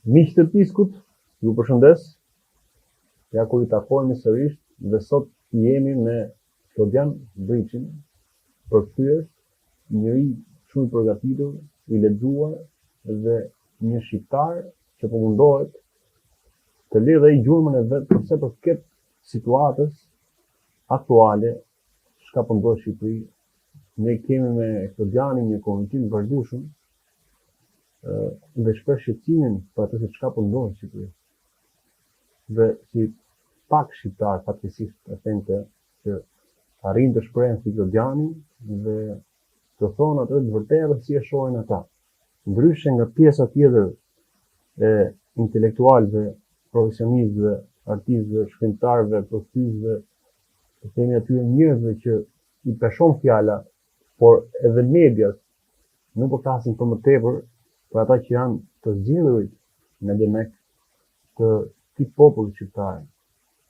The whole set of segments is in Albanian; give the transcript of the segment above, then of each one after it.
Miq të Piskut, ju përshëndes. Ja kur I takohemi sërish dhe sot jemi me Flodian Briçin, përkthyes, njëri shumë I përgatitur, I lexuar dhe një shqiptar që po mundohet të lidhë ai gjurmën e vet përse përket situatës aktuale çka po ndodh në Shqipëri. Ne kemi me Flodianin një komunikim të vazhdueshëm dhe shpesh shqetësimin për atë se çka po ndodh në Shqipëri. Dhe si pak shqiptar fatkeqësisht e them që arrin të shprehen si Flodiani dhe të thonë atë të vërtetë si e shohin ata. Ndryshe nga pjesa tjetër e intelektualëve, profesionistëve, artistëve, shkrimtarëve, përkthyesve, të themi atyre njerëzve që I peshon fjala, por edhe medias nuk po flasin për më tepër për ata që janë të zgjedhurit në demek të këtij populli shqiptar,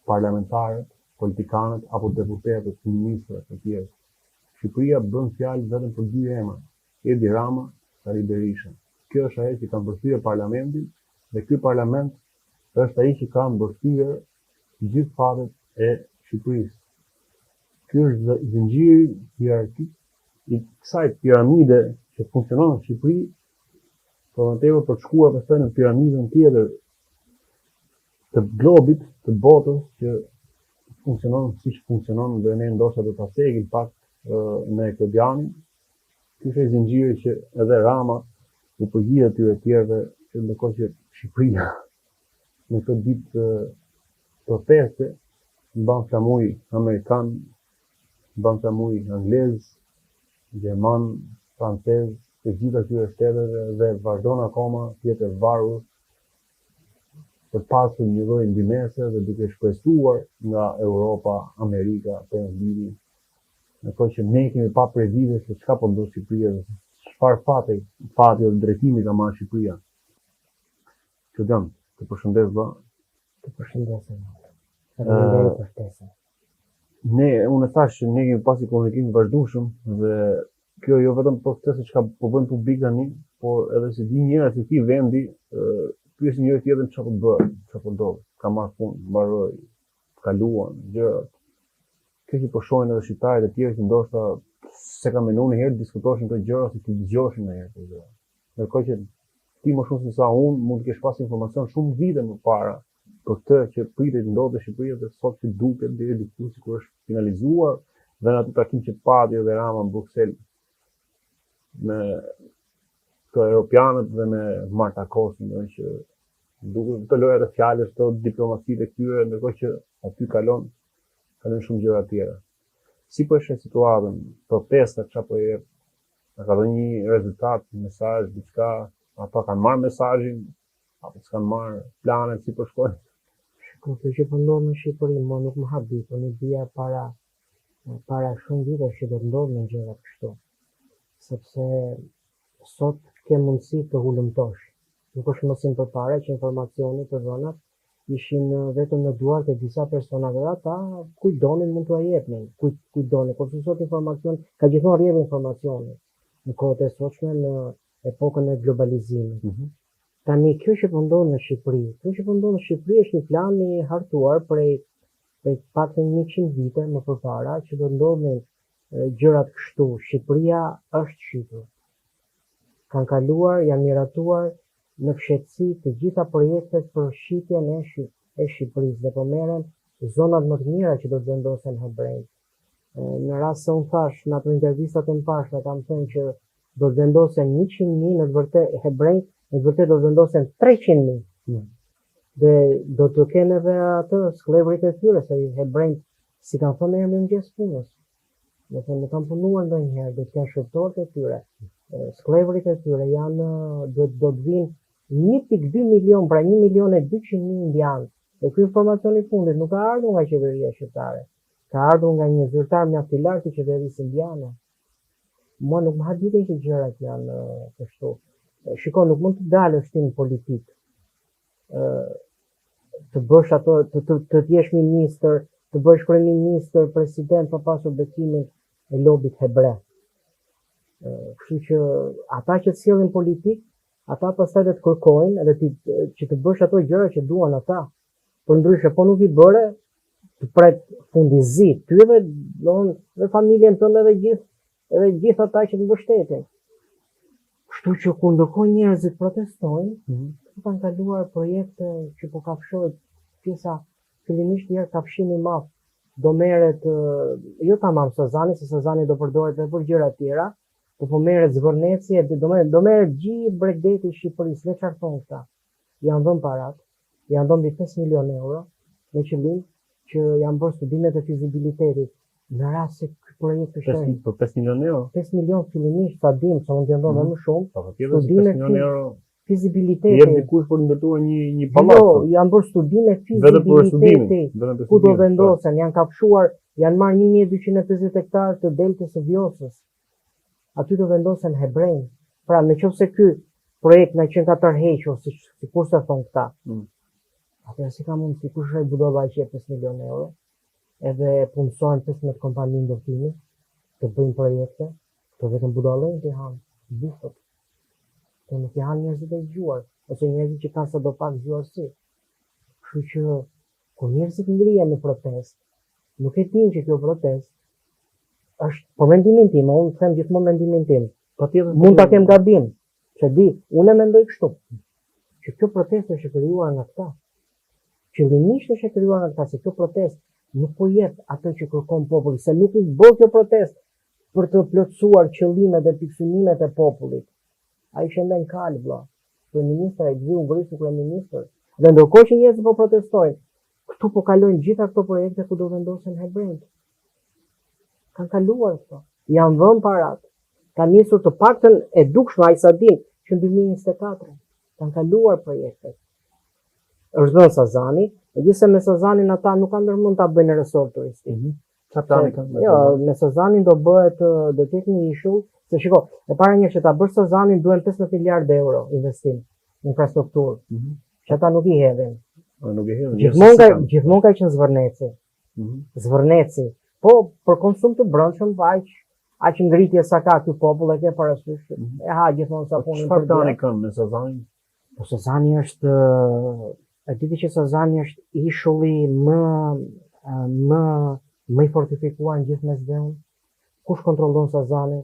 parlamentarët, politikanët apo deputetët, ministrat e tjerë. Shqipëria bën fjalë vetëm për dy emra, Edi Rama, Sali Berisha. Kjo është ajo që ka mbërthyer parlamentin dhe ky parlament është ai që ka mbërthyer gjithë fatet e Shqipërisë. Ky është zinxhiri hierarkik I kësaj piramide që funksionon në Shqipëri, por më tepër për të shkuar pastaj në piramidën tjetër të globit, të botës që funksionon siç funksionon dhe ne ndoshta do ta cekim pak me Flodianin. Ky është zinxhiri që edhe Rama u përgjigj atyre të tjerëve që ndërkohë që Shqipëria në këtë ditë proteste mban flamuj amerikan, mban flamuj anglez, gjerman, francez, të gjitha këtyre shteteve dhe vazhdon akoma të jetë e varur për pasur një lloj ndihmëse dhe duke shpresuar nga Europa, Amerika, Perëndimi. Ndërkohë që ne kemi pa predikë se çka po ndodh në Shqipëri dhe çfarë fati dhe drejtimi ka marrë Shqipëria. Flodian, të përshëndes vëlla. Të përshëndesem. Faleminderit për ftesën. Unë thash që ne kemi pasi komunikim të vazhdueshëm dhe kjo jo vetëm për ftesë që po bëjmë publik tani, por edhe se di njerëz se këtij vendi pyesin njëri tjetrin çfarë po bëhet, çfarë po ndodh, ka marrë punë, mbaroi, kaluan, gjërat. Kjo që po shohin edhe shqiptarët e tjerë që ndoshta se kanë menuar një herë diskutoshin këto gjëra ose të dëgjoshin një herë këto gjëra. Ndërkohë që ti më shumë se sa unë mund të kesh pas informacion shumë vite më para për këtë që pritet ndodhte në Shqipëri dhe sot që duket deri diku sikur është finalizuar dhe në atë takim që pati edhe Rama në Bruksel me këto europianët dhe me Marta Kosin, që duket të lojë ato fjalësh të diplomacitë e këtyre, ndërkohë që aty kalon shumë gjëra të tjera. Si po është situatën, protesta çfarë po jep? Ka dhënë një rezultat, mesazh, diçka, ato kanë marrë mesazhin apo s'kan marrë, planet si po shkojnë? Kjo që po ndodh në Shqipëri më nuk më habit, unë dija para shumë vitesh që do të ndodhin gjëra kështu. Sepse sot ke mundësi të hulumtosh. Nuk është më si më përpara që informacionet të dhënat ishin vetëm në duart e disa personave, ata kujt donin mund t'ua jepnin, kujt donin, por sot informacion ka gjithmonë rrjedh informacione në kohët e sotshme në epokën e globalizimit. Tani kjo që po ndodh në Shqipëri, është një plan I hartuar prej paktën 100 vite më përpara që do ndodhin gjërat kështu. Shqipëria është shqitur. Kanë kaluar, janë miratuar në fshehtësi të gjitha projektet për shqitjen e Shqipërisë dhe po merren zonat më të mira që do të vendosen hebrejt. Në rast se unë thash në ato intervistat e mëparshme kam thënë që do të vendosen 100.000 në të vërtetë hebrejt, në të vërtetë do të vendosen 300.000. Dhe do të kenë edhe atë sklevrit e tyre, se hebrejt si kanë thënë erë me mëngjes punës. Do të thënë kanë punuar ndonjëherë, do të kenë shërbëtorët e tyre. Sklevrit e tyre janë do të vinë 1.2 milion, pra 1.200.000 indianë. Dhe ky informacion I fundit nuk ka ardhur nga qeveria shqiptare. Ka ardhur nga një zyrtar mjaft I lartë I qeverisë indiane. Mua nuk më habiten që gjërat janë kështu. Shiko, nuk mund të dalësh ti në politikë. Të bësh ato, të jesh ministër, të bësh kryeministër, president pa pasur besimin e lobit hebre. Kështu që ata që sjellin politikë ata pastaj do të kërkojnë edhe që të bësh ato gjëra që duan ata. Për ndryshe, po nuk i bëre, të pret fundizi, ty dhe familjen tënde edhe gjithë ata që të mbështetin. Kështu që kur ndërkohë njerëzit protestojnë, kanë kaluar projekte që po kafshohet pjesa fillimisht herë kafshimi i madh. Do merret jo tamam Sazani, se Sazani do përdoret edhe për gjëra tjera, po merret Zvorneci, do merret gjithë bregdeti i Shqipërisë, me çfarë thon këta. Janë dhënë parat, janë dhënë 5 milionë euro me qëllim që janë bërë studimet e fizibilitetit. Në rast se ky projekt është për 5 milionë euro. 5 milionë fillimisht, sa dim, se mund të ndodhë më shumë. Studime 5 milionë euro. Fizibiliteti. Jep dikush për ndërtuar një pallat. Jo, janë bërë studime fizibiliteti. Ku do vendosen, janë kafshuar, janë marrë 1250 hektarë të deltës së Vjosës. Aty do vendosen hebrejnë. Pra, nëse ky projekt na qenë ka tërhequr, sikur se thon këta. Atëherë si ka mundësi kush ai budalla që jep 5 milionë euro, edhe punësojnë 15 kompani ndërtimi të bëjnë projekte, të vetëm budallën të hanë, bufët. Të nuk i hanë njerëzit e gjuar, ose njerëzit që kanë sa do pak gjuarësi. Kështu që kur njerëzit ngrihen në protestë, nuk e dinë që kjo protestë është për mendimin tim, unë them gjithmonë mendimin tim. Mund ta kem gabim, që di, unë mendoj kështu, që kjo protestë është e krijuar nga këta. Qëllimisht është e krijuar nga këta, se kjo protestë nuk po jep atë që kërkon populli, se nuk u bë kjo protestë për të plotësuar qëllimet dhe fiksimimet e popullit. Ai shënden kal vëlla. Kryeministra e gjithë Ungërisë kryeministër. Dhe ndërkohë që njerëzit po protestojnë, këtu po kalojnë gjitha këto projekte ku do vendosen hebrejt. Kanë kaluar këto. Janë dhënë parat. Kanë nisur të paktën e dukshme ai sa din që në 2024 kanë kaluar projektet. Është dhënë Sazani, megjithëse me Sazanin ata nuk kanë ndërmend ta bëjnë resort turistik. Jo, me Sazanin do bëhet, do të ketë një ishull, se shiko, e para një që ta bësh Sazanin duhen 15 miliardë euro investim në infrastrukturë. Që ata nuk i hedhin. Gjithmonë ka qenë Zvërneci. Zvërneci. Po për konsum të brendshëm aq ngritje sa ka ky popull e ke parasysh. E ha gjithmonë sa punë. Çfarë tani kanë me Sazanin? Po Sazani është e diti që Sazani është ishulli më i fortifikuar në gjithë Mesdheun. Kush kontrollon Sazanin?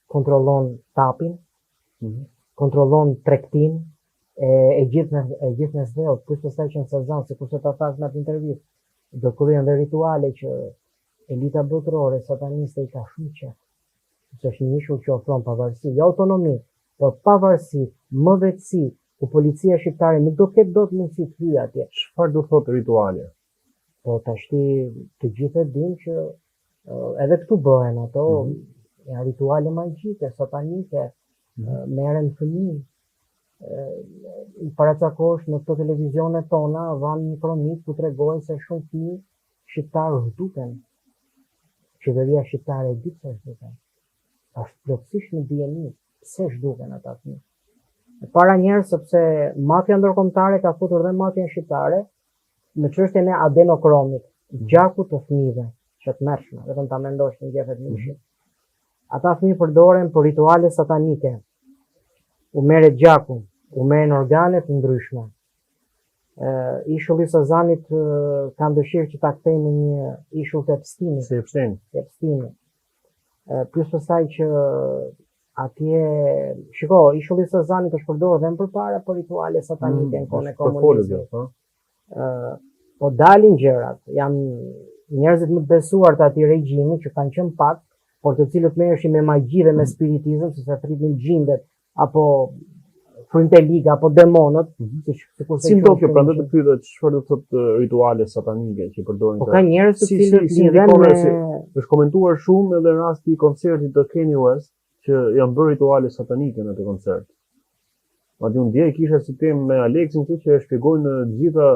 Kontrollon Tapin, kontrollon Tregtin, e gjithë Mesdheut, plus pastaj që në Sazan, sikurse ta thash në atë intervistë, do kryhen dhe rituale që elita botërore sataniste i ka shumë qef. Se është një ishull që ofron pavarësi, jo autonomi, por pavarësi, mëdhetësi, ku policia shqiptare nuk do ketë dot mundësi të hyjë atje. Çfarë do thotë rituale? Po tashti të gjithë e dinë që edhe këtu bëhen ato janë rituale magjike, satanike, merren fëmijë. Paracakosh në këto televizionet tona dhanë një kronikë ku tregojnë se shumë fëmijë shqiptarë zhduken. Qeveria shqiptare e di pse zhduken. Është plotësisht në dieni pse zhduken ata fëmijë. Para njerëz sepse mafia ndërkombëtare ka futur dhe mafia shqiptare në çështjen e adenokromit, gjakut të fëmijëve, që të mërshme, vetëm ta mendosh në gjefet mishin. Ata fëmijë përdoren për rituale satanike. U merret gjaku, u merren organe të ndryshme. Ishulli i Sazanit kanë dëshirë që ta kthejnë në një ishull të Epsteinit. Si Epsteini. Plus pastaj që atje, shiko, ishulli i Sazanit është përdorur dhe më përpara për rituale satanike në kohën e komunizmit. Po dalin gjërat, janë njerëzit më të besuar të atij regjimi që kanë qenë pak, por të cilët merreshin me magji dhe me spiritizëm, sepse thritin gjindet apo frynte liga apo demonët, si ndodh prandaj të pyetet çfarë do thotë rituale satanike që përdorin. Po ka njerëz të cilët lidhen me është komentuar shumë edhe rasti i koncertit të Kanye West që janë bërë rituale satanike në atë koncert. Madje unë dje kisha si temë me Aleksin që e shpjegojnë në gjitha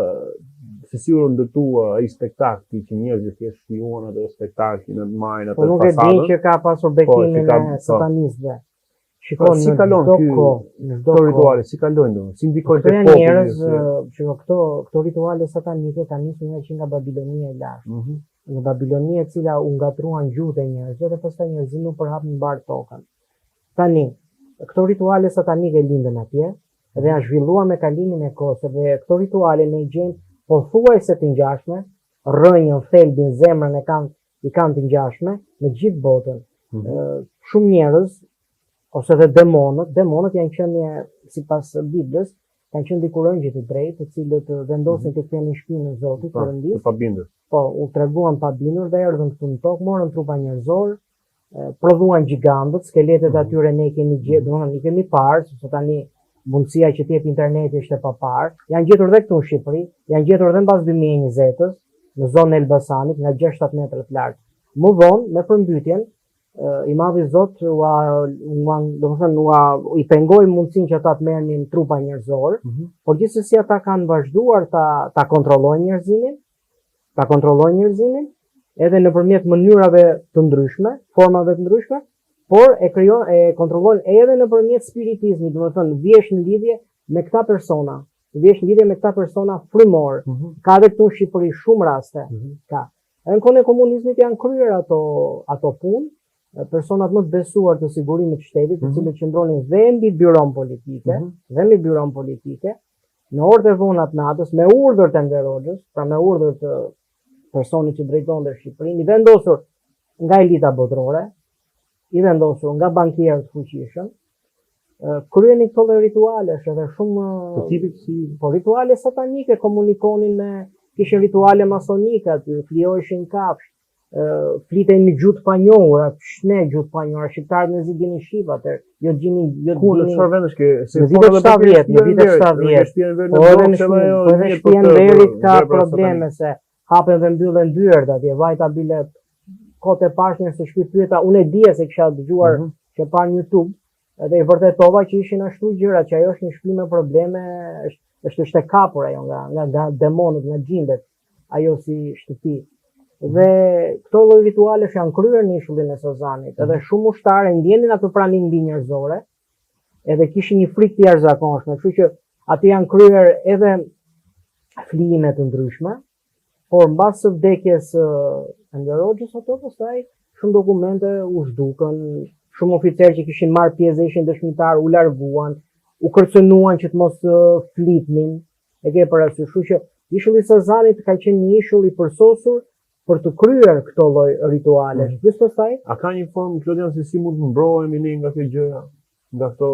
se si u ndërtua ai spektakli që njerëzit thjesht shijuan atë spektaklin në majën atë fasadën. Po nuk e di që ka pasur bekimin e satanistëve. Shikoj si kalon këto rituale, si kalojnë domun, si ndikojnë tek populli. Njerëz, shikoj këto rituale satanike kanë nisur nga Babilonia e lashtë. Në Babilonia e cila u ngatruan gjuhët e njerëzve dhe pastaj njerëzit nuk përhapnin mbar tokën. Tani, këto rituale satanike lindën atje, dhe janë zhvilluar me kalimin e kohës dhe këto rituale ne i gjejmë pothuajse të ngjashme, rrënjën, thelbin, zemrën i kanë të ngjashme në gjithë botën. Shumë njerëz ose dhe demonët janë qenë sipas Biblës, kanë qenë dikur ëngjëj të drejtë, të cilët vendosin të kthenin shpinën e Zotit përëndis. Të pabindur. Po, u treguan pabindur dhe erdhën këtu në tokë, morën trupa njerëzor, prodhuan gjigantët, skeletet atyre ne kemi gjetur, domethënë i kemi parë, sepse tani mundësia që t'jep interneti është e paparë. Janë gjetur edhe këtu në Shqipëri, janë gjetur edhe mbas 2020-s, në zonën e Elbasanit, nga 6-7 metra të lartë. Më vonë, me përmbytjen, i madhi Zot i pengoi mundësinë që ata të merrnin trupa njerëzor, por gjithsesi ata kanë vazhduar ta kontrollojnë njerëzimin, edhe nëpërmjet mënyrave të ndryshme, formave të ndryshme, por e kontrollojnë edhe nëpërmjet spiritizmit, domethënë vjesh në lidhje me këta persona frymor. Ka edhe këtu në Shqipëri shumë raste. Ka. Edhe në kohën e komunizmit janë kryer ato punë, personat më të besuar të sigurimit të shtetit, të cilët qëndronin dhe mbi byron politike, në orët e vona të natës, me urdhër të Enver Hoxhës, pra me urdhër të personit që drejtonte Shqipërinë, i vendosur nga elita botërore, i vendosur nga bankierët fuqishëm, kryenin këto ritualesh edhe shumë po rituale satanike, komunikonin kishin rituale masonike aty, flijoheshin kafsh, flitej në gjuhë të panjohura, shne gjuhë të panjohura, shqiptarët në zi dinin shqip atër, jo gjinin... Ku në çfarë vendesh ke? Në vitet 70, po edhe shtëpia Verit ka probleme se hapen dhe mbyllen dyert atje, vajta bile kote pashnjë se shtëpi pyeta, unë e dije se kisha dëgjuar që pa në YouTube, edhe i vërtetova që ishin ashtu gjëra, që ajo është një shtëpi me probleme, është e kapur ajo nga demonët, nga gjindet, ajo si shtëpi. Dhe këto lloj ritualesh janë kryer në ishullin e Sozanit, edhe shumë ushtarë ndjenin atë pranin mbi njerëzore, edhe kishin një frikë të jashtëzakonshme, kështu që aty janë kryer edhe flime të ndryshme, por mbas së vdekjes Enver Hoxhës ato pastaj shumë dokumente u zhdukën, shumë oficerë që kishin marrë pjesë ishin dëshmitar u larguan, u kërcënuan që të mos flitnin, e ke parasysh, kështu që ishulli i Sozanit ka qenë një ishull i përsosur për të kryer këto lloj rituale. Gjithsesi, a ka një formë Klodian se si mund të mbrohemi ne nga kjo gjëra, nga këto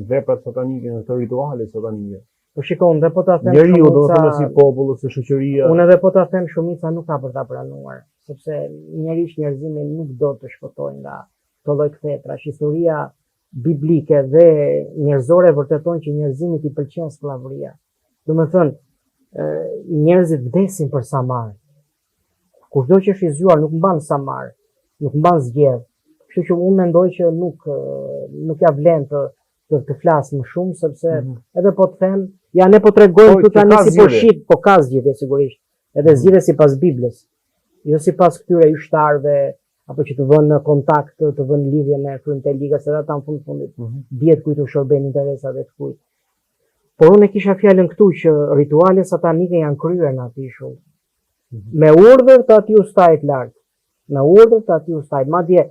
veprat satanike, nga këto rituale satanike? Po shikon, dhe po ta them njeriu do të thënë si populli, si shoqëria. Unë edhe po ta them shumica nuk ka për ta pranuar, sepse njerëzimi nuk do të shpëtojë nga këto lloj kthetrash. Historia biblike dhe njerëzore vërtetojnë që njerëzimit i pëlqen skllavëria. Domethënë, njerëzit vdesin për sa marr. Kushdo që është i zgjuar nuk mban samar, nuk mban zgjedh. Kështu që unë mendoj që nuk ja vlen të flas më shumë, sepse edhe po të them, ja ne po tregojmë këtu tani si po shit, po ka zgjedhje sigurisht. Edhe zgjedhje sipas Biblës. Jo sipas këtyre ushtarëve apo që të vënë në kontakt, të vënë lidhje me frymët e ligës, edhe ata në fundit dihet kujt u shërben interesave të kujt. Por unë kisha fjalën këtu që rituale satanike janë kryer në atë ishull. Me urdhër të atij ustajt lart. Madje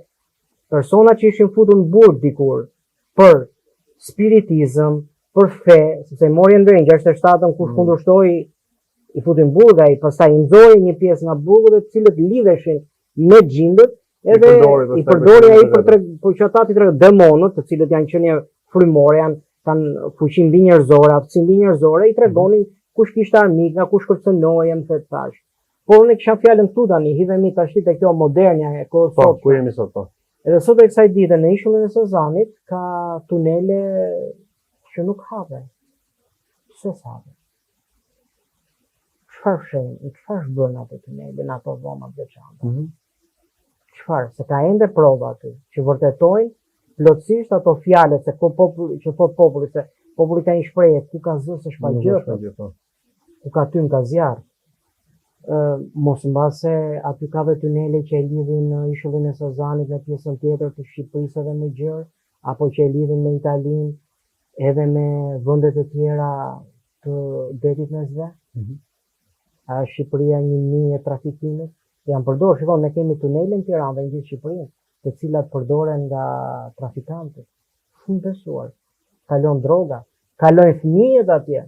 persona që ishin futur në burg dikur për spiritizëm, për fe, sepse morën verin 67-ën kush kundërshtoi i futin burg ai, pastaj i nxori një pjesë nga burgu dhe të cilët lidheshin me xhindët, edhe i përdori ai për që ata ti demonët, të cilët janë qenie frymore, kanë fuqi mbi njerëzore, aftësi mbi njerëzore, i tregonin kush kishte armik, nga kush kërcënohej, më thash tash. Por unë kisha fjalën këtu tani, hidhemi tash te kjo modernja e kohës sot. Ku jemi sot po? Edhe sot e kësaj dite në ishullin e Sozanit ka tunele që nuk hapen. Pse s'hapen? Çfarë bën ato tunele në ato dhoma të veçanta? Çfarë? Se ka ende prova aty që vërtetojnë plotësisht ato fjalë se populli ka një shprehje, ku ka zë s'është pa gjë, ku ka tym ka zjarr. Mos mbase aty ka dhe tunele që e lidhin ishullin e Sozanit në pjesën tjetër të Shqipërisë edhe me gjërë, apo që e lidhin me Italinë edhe me vendet e tjera të detit Mesdhe. A Shqipëria një mijë e trafikimit janë përdorur, shikon, ne kemi tunele në Tiranë dhe në gjithë Shqipërinë, të cilat përdoren nga trafikantët, shumë besuar. Kalon droga, kalojnë fëmijët atje.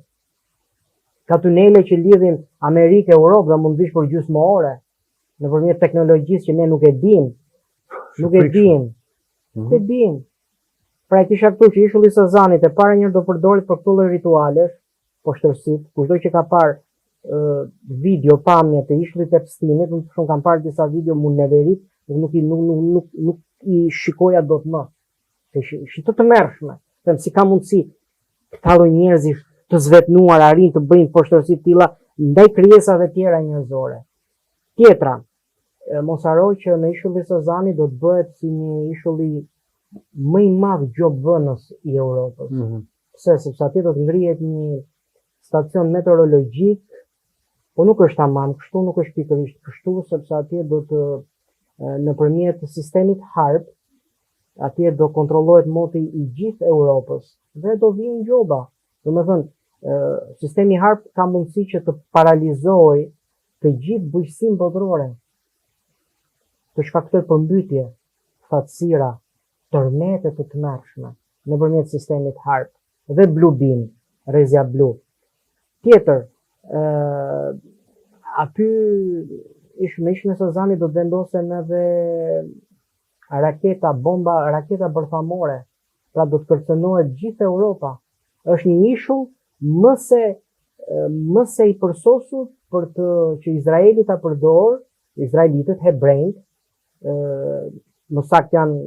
Ka tunele që lidhin Amerikë, Europë dhe mund vish për gjysmë ore nëpërmjet teknologjisë që ne nuk e dim. Nuk e dim. Nuk e dim. Pra e kisha këtu që ishulli i Sazanit e para njërë do përdorit për këto lloj ritualesh, poshtërsit, kushdo që ka parë video pamje të ishullit e Epsteinit, unë shumë kam parë disa video mund neverit, nuk i shikoja dot më. Ishte të mërshme. Si ka mundësi këta lloj njerëzish të zvetnuar arrin të bëjnë poshtërsi të tilla ndaj krijesave tjera njerëzore. Tjetra, mos harroj që në ishulli i Sazanit do të bëhet si një ishulli më i madh gjobënës i Europës. Pse? Sepse atje do të ngrihet një stacion meteorologjik, po nuk është tamam kështu, nuk është pikërisht kështu, sepse atje do të nëpërmjet sistemit HARP, atje do kontrollohet moti i gjithë Europës dhe do vinë gjoba. Domethënë, sistemi HARP ka mundësi që të paralizojë të gjithë bujqësinë botërore, të shkaktojë përmbytje, fatësira, tërmete të tmerrshme nëpërmjet sistemit HARP dhe Blue Beam, rrezja blu. Tjetër, aty në ishën e Sazanit do të vendosen edhe raketa bërthamore, pra do të kërcënohet gjithë Europa. Është një ishull më se i përsosur për të që Izraeli ta përdor, izraelitët, hebrejt, më saktë janë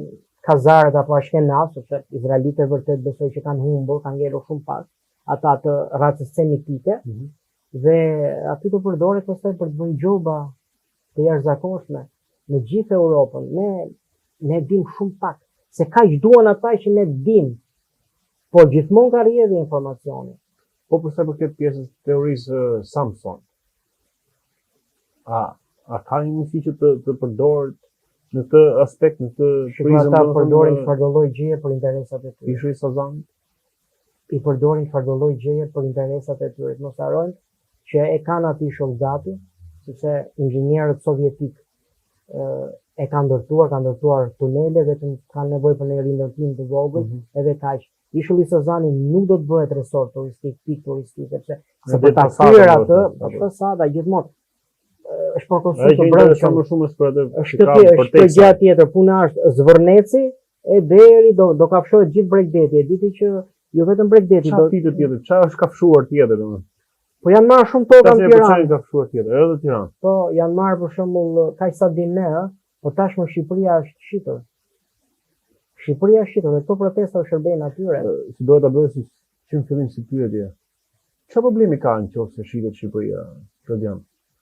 kazarët apo ashkenaz, sepse izraelitët vërtet besoj që kanë humbur, kanë ngelur shumë pak, ata të racës semitike, dhe aty të përdoret pastaj për të bënë gjoba të jashtëzakonshme në gjithë Europën. Ne dim shumë pak, se kaq duan ata që ne dim, po gjithmonë ka rrjedhje informacioni. Po përsa për këtë pjesës teorisë Samson, a ka një mundësi që të përdoret në këtë aspekt, në këtë prizëm? Ata përdorin çfarëdo lloj gjëje për interesat e tyre. Ishulli i Sazanit? I përdorin çfarëdo lloj gjëje për interesat e tyre. Mos harrojmë që e kanë aty shëldati, sepse inxhinierët sovjetik e kanë ndërtuar tunele, vetëm kanë nevojë për një rindërtim të vogël, edhe kaq. Ishulli i Sazanit nuk do të bëhet resort turistik, pikë turistik, sepse për ta kryer atë, fasada gjithmonë është përkohësisht të brendshëm. Është gjë tjetër, puna është zvërneci e deri do kafshohet gjithë Bregdeti. E diti që jo vetëm Bregdeti. Çfarë tjetër tjetër? Çfarë është kafshuar tjetër domethënë? Po janë marrë shumë toka në Tiranë. Çfarë kafshuar tjetër? Edhe në Tiranë. Po janë marrë për shembull kaq sa dim ne, po tashmë Shqipëria është shitur. Shqipëria është shitur dhe këto protesta u shërbejnë atyre. Si duhet ta bëhet që në fillim si pyetje. Çfarë problemi ka nëse shitet Shqipëria, Rodian?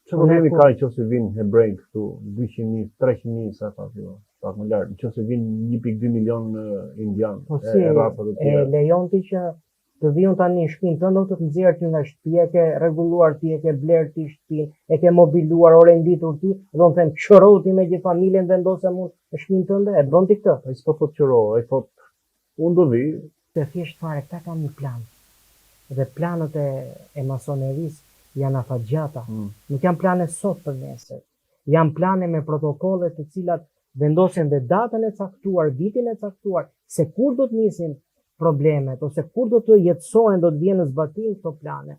Çfarë problemi ka nëse vinë hebrejt këtu, 200.000, 300.000 sa ka filluar, pak më lart, nëse vinë 1.2 milion indian e rrapa të tjera. E lejon ti që të vijon tani në shtëpinë tënde, të nxjerr ti nga shtëpia, ke rregulluar ti, e ke bler ti shtëpinë, e ke mobiluar, ore nditur ti, do të them çoro ti me gjithë familjen vendose mund në shtëpinë tënde, e bën ti këtë. Ai s'po thot çoro, ai thot unë do vi. Të thjesht fare këta kanë një plan. Dhe planët e masonerisë janë afatgjata. Nuk janë plane sot për nesër. Janë plane me protokolle të cilat vendosin dhe datën e caktuar, vitin e caktuar, se kur do të nisin problemet, ose kur do të jetësohen, do të vjenë në zbatim këto plane.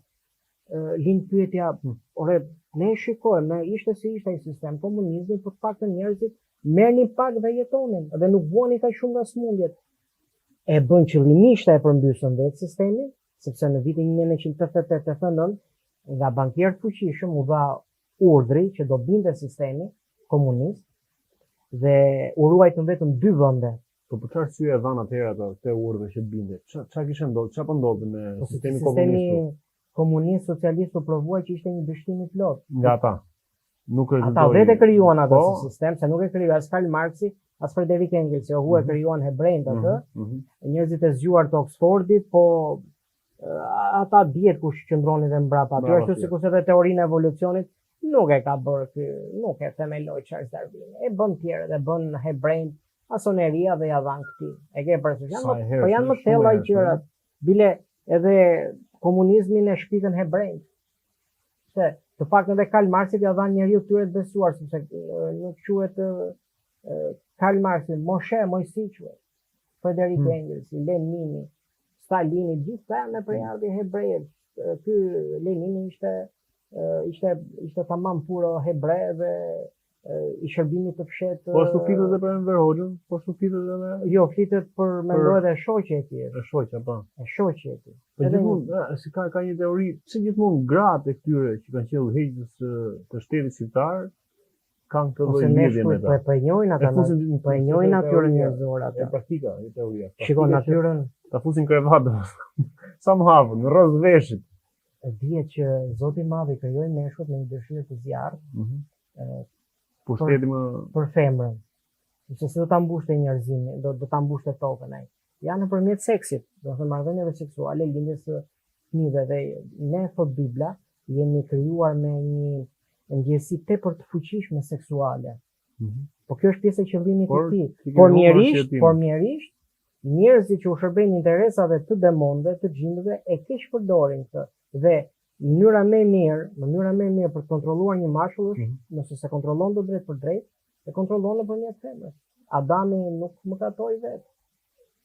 Lind pyetja, ne shikojmë, ne ishte si ishte një sistem komunizmi, për pak të njerëzit merrnin pak dhe jetonin, dhe nuk vuani kaq shumë nga smundjet. E bën qëllimisht e përmbysën vetë sistemin, sepse në vitin 1988-89 nga bankierët fuqishëm u dha urdhri që do binte sistemi komunist dhe u ruajtën vetëm 2 vende. Po për çfarë arsye e dhanë atëherë ato te urdhë që binte? Çfarë kishte ndodhur? Çfarë po ndodhi me sistemin komunist? Sistemi komunist socialist u provua që ishte një dështim i plot. Nga ata. Nuk rezultoi. Ata vetë krijuan atë sistem, se nuk e krijoi as Karl Marxi, as Friedrich Engels, u e krijuan hebrejt atë. Njerëzit e zgjuar të Oxfordit, po ata dihet kush qëndronin dhe mbrapa. Aty ashtu sikur se teorinë e evolucionit nuk e ka bërë nuk e themeloi Charles Darwin. E bën tjerë dhe bën hebrejt, masoneria dhe ja dhan këtij. E ke parasysh? Po janë më thella gjërat. Bile edhe komunizmin e shpikën hebrejt. Se të paktën edhe Karl Marxit ja dhan njeriu tyre të besuar, sepse nuk quhet Karl Marxi, Moshe, Mojsi quhet. Friedrich Engels, Lenini, Stalini, gjithë në përjardhje hebrejë. Ky Lenini ishte tamam puro hebre dhe i shërbimit të fshetë. Po ashtu flitet edhe për Enver Hoxhën, po ashtu flitet edhe Jo, flitet për mendoj dhe shoqja e tij. shoqja, po. Shoqja e tij. Po gjithmonë, si ka një teori, pse gjithmonë gratë e këtyre që kanë qenë udhëheqës të shtetit shqiptar kanë këtë lloj lidhje me ta. Po e njohin ata, po e njohin natyrën njerëzore ata. E praktika, e teoria. Shikon natyrën. Ta fusin krevat. Sa më hapën, në rreth veshit. Dihet që Zoti i Madh i krijoi meshkujt me një dëshirë të zjarrt. Pushteti më për femrën. Se do ta mbushte njerëzimin, do ta mbushte tokën ai. Ja nëpërmjet seksit, do të thënë marrëdhënieve seksuale, lindjes së fëmijëve dhe ne thot Bibla, jemi krijuar me një ndjesi tepër të fuqishme seksuale. Po kjo është pjesë e qëllimit të tij. Por mjerisht, njerëzit që u shërbejnë interesave të demonëve, të xhinëve e keq përdorin këtë. Dhe mënyra më e mirë për të kontrolluar një mashkull është, nëse se kontrollon do drejt për drejt, e kontrollon nëpërmjet femrës. Adami nuk mëkatoi vetë.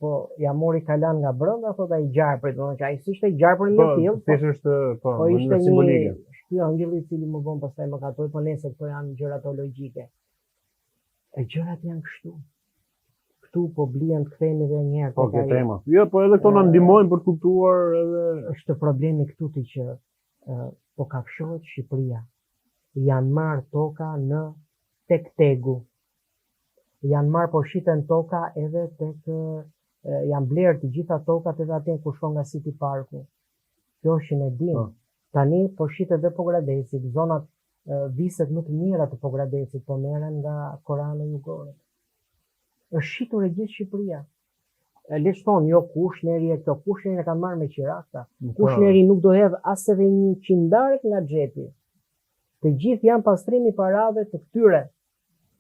Po ja mori kalan nga brenda, thot ai gjarprit, domethënë që ai s'ishte gjarpër në tillë. Po është po ishte simbolike. Ky angjëlli i cili më vonë pastaj mëkatoi, po nëse këto janë gjëra teologjike. E gjërat janë kështu. Këtu po blihen të kthehemi edhe një herë tek tema. Jo, po edhe këto na ndihmojnë për të kuptuar edhe është problemi këtu ti që po kafshohet Shqipëria. Janë marrë toka në tek tegu. Janë marrë po shiten toka edhe tek janë blerë të gjitha tokat edhe atje ku shkon nga City Parku. Kjo është që ne dim. Tani po shitet edhe Pogradesit, zonat viset më të mira të Pogradesit po merren nga Korani Jugore. Është shitur e gjithë Shqipëria. Le të thonë, jo Kushneri e këto, Kushneri e kanë marrë me qirakta. Kushneri nuk do hedh as edhe 100 dark nga xhepi. Të gjithë janë pastrimi parave të këtyre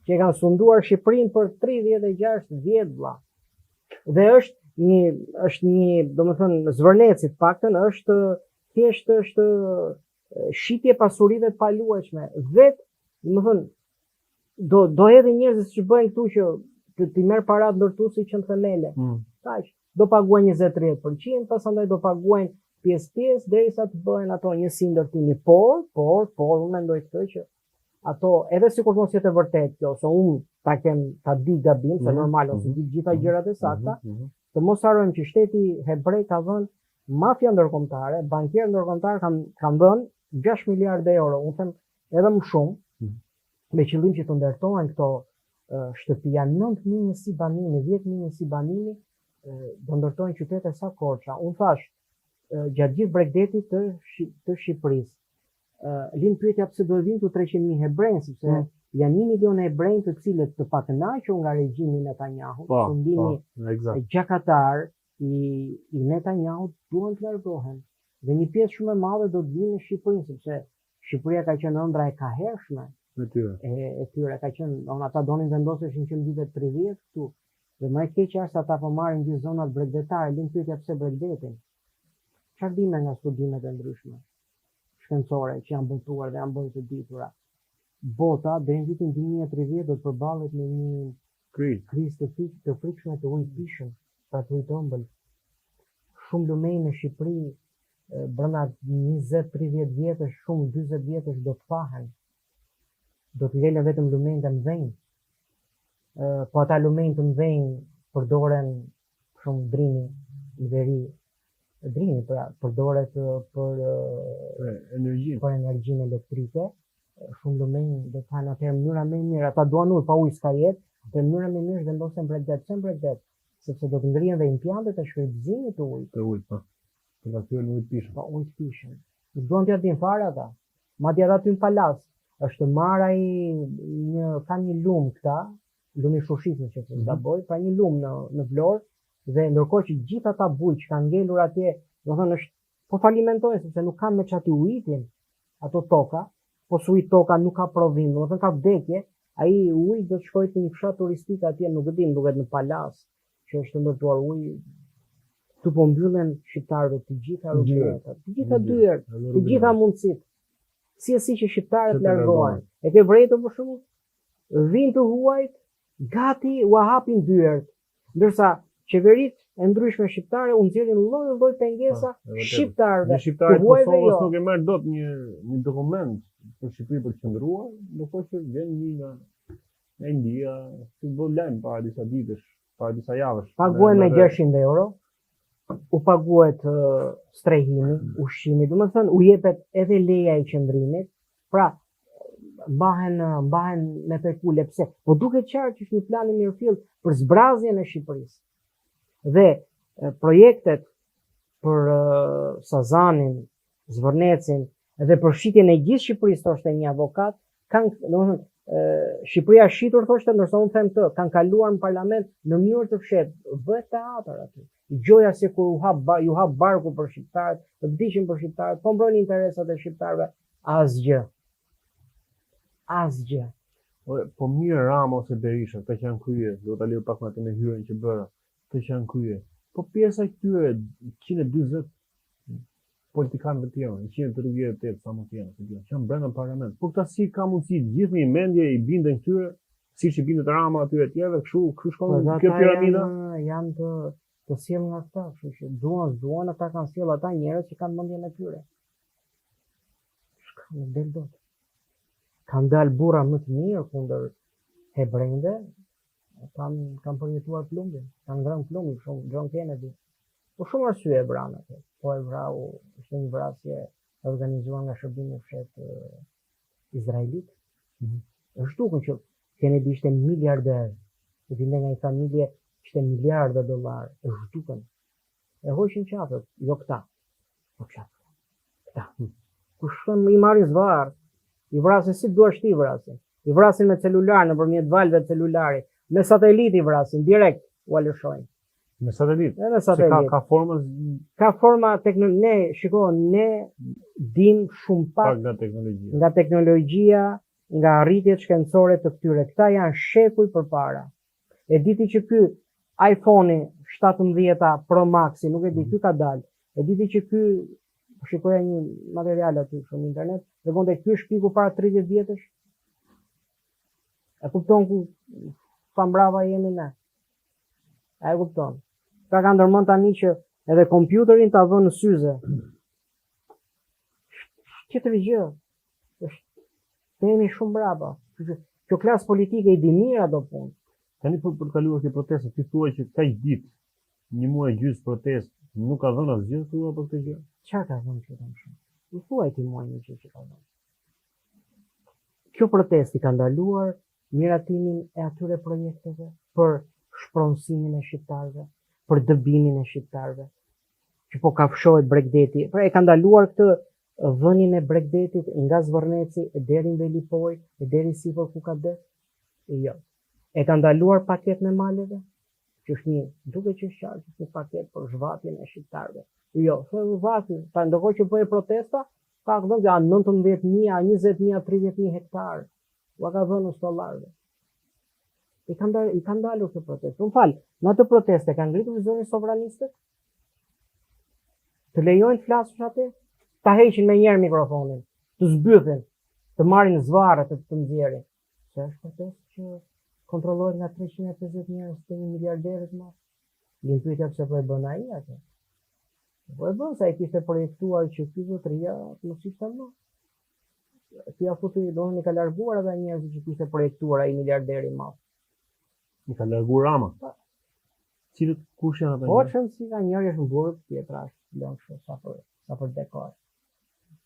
që kanë sunduar Shqipërinë për 36 vjet vlla. Dhe është një, domethënë, zvërneci të paktën është thjesht është shitje pasurive të paluajshme. Vetë, domethënë, do hedhin njerëz që bëjnë këtu që ti merr paratë ndërtuesi që në themele. Kaq, do paguajnë 20-30%, pastaj do paguajnë pjesë derisa të bëhen ato një si ndërtimi. Por, unë mendoj këtë që ato, edhe sikur mos jetë vërtet kjo, se unë ta di gabim, se normal ose di gjitha gjërat e sakta, të mos harrojmë që shteti hebrej ka dhënë mafia ndërkombëtare, bankierë ndërkombëtar kanë dhënë 6 miliardë euro, unë them edhe më shumë, me qëllim që të ndërtohen këto shtëpia, 9.000 si banimi, 10.000 si banimi, do ndërtojnë qytete sa Korça. Unë thash, gjatë gjithë Bregdetit të Shqipërisë, lind pyetja pse do vinë këtu 300.000 hebrejnë, sepse janë 1 milion hebrejnë të cilët të pakënaqur nga regjimi Netanyahu, fundimi gjakatar i Netanyahu duan të largohen. Dhe një pjesë shumë e madhe do të vinë në Shqipëri, sepse Shqipëria ka qenë ëndra e kahershme e tyre, ka qenë, ata donin vendoseshin që në vitet 30 këtu. Dhe më e keqja është ata po marrin gjithë zonat bregdetare, lind pyetja pse Bregdetin. Çfarë dime nga studimet e ndryshme shkencore që janë botuar dhe janë bërë të ditura. Bota deri në vitin 2030 do të përballet me një krizë të frikshme të ujitpishëm, pra të ujitëmbël. Shumë lumej në Shqipëri brenda 20-30 vjetësh, shumë 40 vjetësh do të fahen. Do të ngelen vetëm lumej të mëdhenj. Po ata lumej të mëdhenj përdoren shumë drini, veri, drini pra përdoret për energjinë elektrike. Shumë lumej do të thanë atëherë mënyra më e mirë, ata duan ujë, pa ujë s'ka jetë, dhe mënyra më e mirë është vendosen Bregdet, sepse do të ngrihen dhe impiantet e shfrytëzimit të ujit. Të ujit, po. Për ta thyer në ujë të pishëm. Po, ujë të pishëm. Nuk duan t'ia dinë fare ata. Madje ata aty në palas është marr ai ka një lum këta, lumi Shushit nëse të gaboj, pa një lum në Vlorë, dhe ndërkohë që gjithë ata bujë që kanë ngelur atje, do thënë është po falimentojnë sepse nuk kanë me çati ujitin ato toka. Po ujit toka nuk ka prodhim, do të thënë ka vdekje, ai uji do të shkojë te një fshat turistik atje, nuk e di, duket në Palas, që është ndërtuar uji. Tu po mbyllen shqiptarëve të gjitha rrugëta, të gjitha dyert, të gjitha mundësitë. Si që shqiptarët largohen. E ke vërejtur për shembull, vinë të huajt, gati u hapin dyert, ndërsa qeveritë e ndryshme shqiptare u nxjerrin lloj pengesa shqiptarëve. Një shqiptar i huajve Kosovës jo. nuk e merr dot një dokument për Shqipëri për të qëndruar, ndërkohë që vjen një nga India, si do lajm para disa ditësh, para disa javësh. Paguhen me 600 euro, u paguhet strehimi, ushqimi, do të thënë u jepet edhe leja e qëndrimit, pra mbahen me pekule. Pse? Po duket qartë që është një plan i mirëfillt për zbrazjen e Shqipërisë. Dhe projektet për Sazanin, Zvërnecin dhe për shitjen e gjithë Shqipërisë, thoshte një avokat, domethënë Shqipëria shitur thoshte, ndërsa unë them të, kanë kaluar në parlament në mënyrë të fshehtë, bëhet teatër aty. Gjoja se kur ju hap barku për shqiptarët, të vdiqin për shqiptarët, po mbrojnë interesat e shqiptarëve, asgjë. Asgjë. Po mirë Rama ose Berisha, këta që janë krye, do ta lejoj pak më atë me hyrjen që bëra, këta që janë krye. Po pjesa e këtyre 140 politikanëve të tjerë, 138 sa më të janë, që janë brenda parlament. Po këta si ka mundësi gjithë një mendje i binden këtyre, siç i bindet Rama atyre të tjerëve, kështu shkon kjo piramida. Janë të sjellë nga këta, kështu që duan ata kanë sjell ata njerëz që kanë mendjen e tyre. Nuk del dot. Kanë dalë burra më të mirë kundër hebrejve, kanë përjetuar plumbin, kanë ngrënë plumbin, shumë John Kennedy. Po shumë arsye e branë atë. Po e vrau, ishte një vrasje organizuar nga shërbimi fshetë izraelit. Është dukur që Kennedy ishte miliarder, vinte nga një familje ishte miliardë dollar, është duken. E hoqin qafët, jo këta. Po qafët. Këta. Kushton i marrin zvarr, i vrasin si duash ti vrasin. I vrasin me celular nëpërmjet valve të celularit, me satelit i vrasin direkt u alëshojnë. Me satelit. Me satelit. Ka forma. Ka forma ne dim shumë pak nga teknologjia, nga arritjet shkencore të këtyre. Këta janë shekuj përpara. E diti që ky iPhone-i 17 Pro Maxi, nuk e di, ky ka dalë. E diti që ky, shikoja një material aty në internet, tregonte ky është piku para 30 vjetësh. E kupton ku fambrava jemi ne. A e kupton? Ka ndërmend tani që edhe kompjuterin ta vënë në syze. Tjetër gjë. Ne jemi shumë brapa. Kjo klasë politike i di mirë ato punë. Tani për të kaluar këtë protestë, ti thua që kaq ditë, një muaj gjysmë protestë, nuk ka dhënë asgjë thua për këtë gjë? Çfarë ka dhënë këtu më shumë? U thuaj ti muaj një gjë që ka dhënë. Kjo protestë ka ndaluar miratimin e atyre projekteve për shpronësimin e shqiptarëve, për dëbimin e shqiptarëve, që po kafshohet Bregdeti. Pra e ka ndaluar këtë vënien e Bregdetit nga Zvërneci deri në Velipoj, deri sipër ku ka det. Jo. E ka ndaluar paket me maleve, që është duke që është qartë, një paket për zhvatjen e shqiptarëve. Jo, zhvatjen, ndërkohë që bëhet protesta, ka dhënë 19.000, 20.000, 30.000 hektarë. Ua ka dhënë stollarëve. I ka ndalur këtë protestë. Më falë, në atë proteste kanë ngritur vizorin sovranistët? Të lejojnë të flasësh atë? Ta heqin me njerë mikrofonin, të zbythin, të marrin zvarret të nxjerrin. Se është protestë që kontrollohet nga 350 njerëz të një miliarderit më. Një pyetja pse po e bën ai atë? Po e bën sa i kishte projektuar që ky zotëria mos ishte më. Ti ja futi donin ka larguar edhe njerëz që kishte projektuar ai miliarderi më. I ka larguar Rama. Cilët kush janë ata? Po çon si ka njëri është në burg, tjetra është lënë kështu sa për dekor.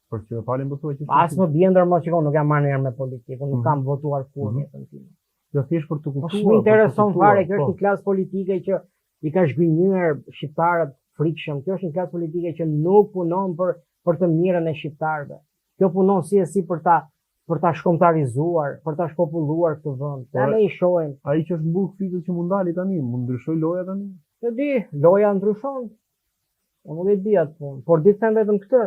Por që palën po thuaj që As më bien ndërmos që nuk jam marrë me politikën, nuk kam votuar kurrë jetën time. Jo thjesht për të kuptuar. Po shumë intereson fare, kjo është një klasë politike që i ka zhgënjur shqiptarët frikshëm. Kjo është një klasë politike që nuk punon për të mirën e shqiptarëve. Kjo punon si për ta shkontarizuar, për ta shpopulluar këtë vend. Ne i shohim. Ai që është mburg fitet që mund dali tani, mund ndryshoj loja tani? E di, loja ndryshon. Unë nuk e di atë punë, por di të them vetëm këtë.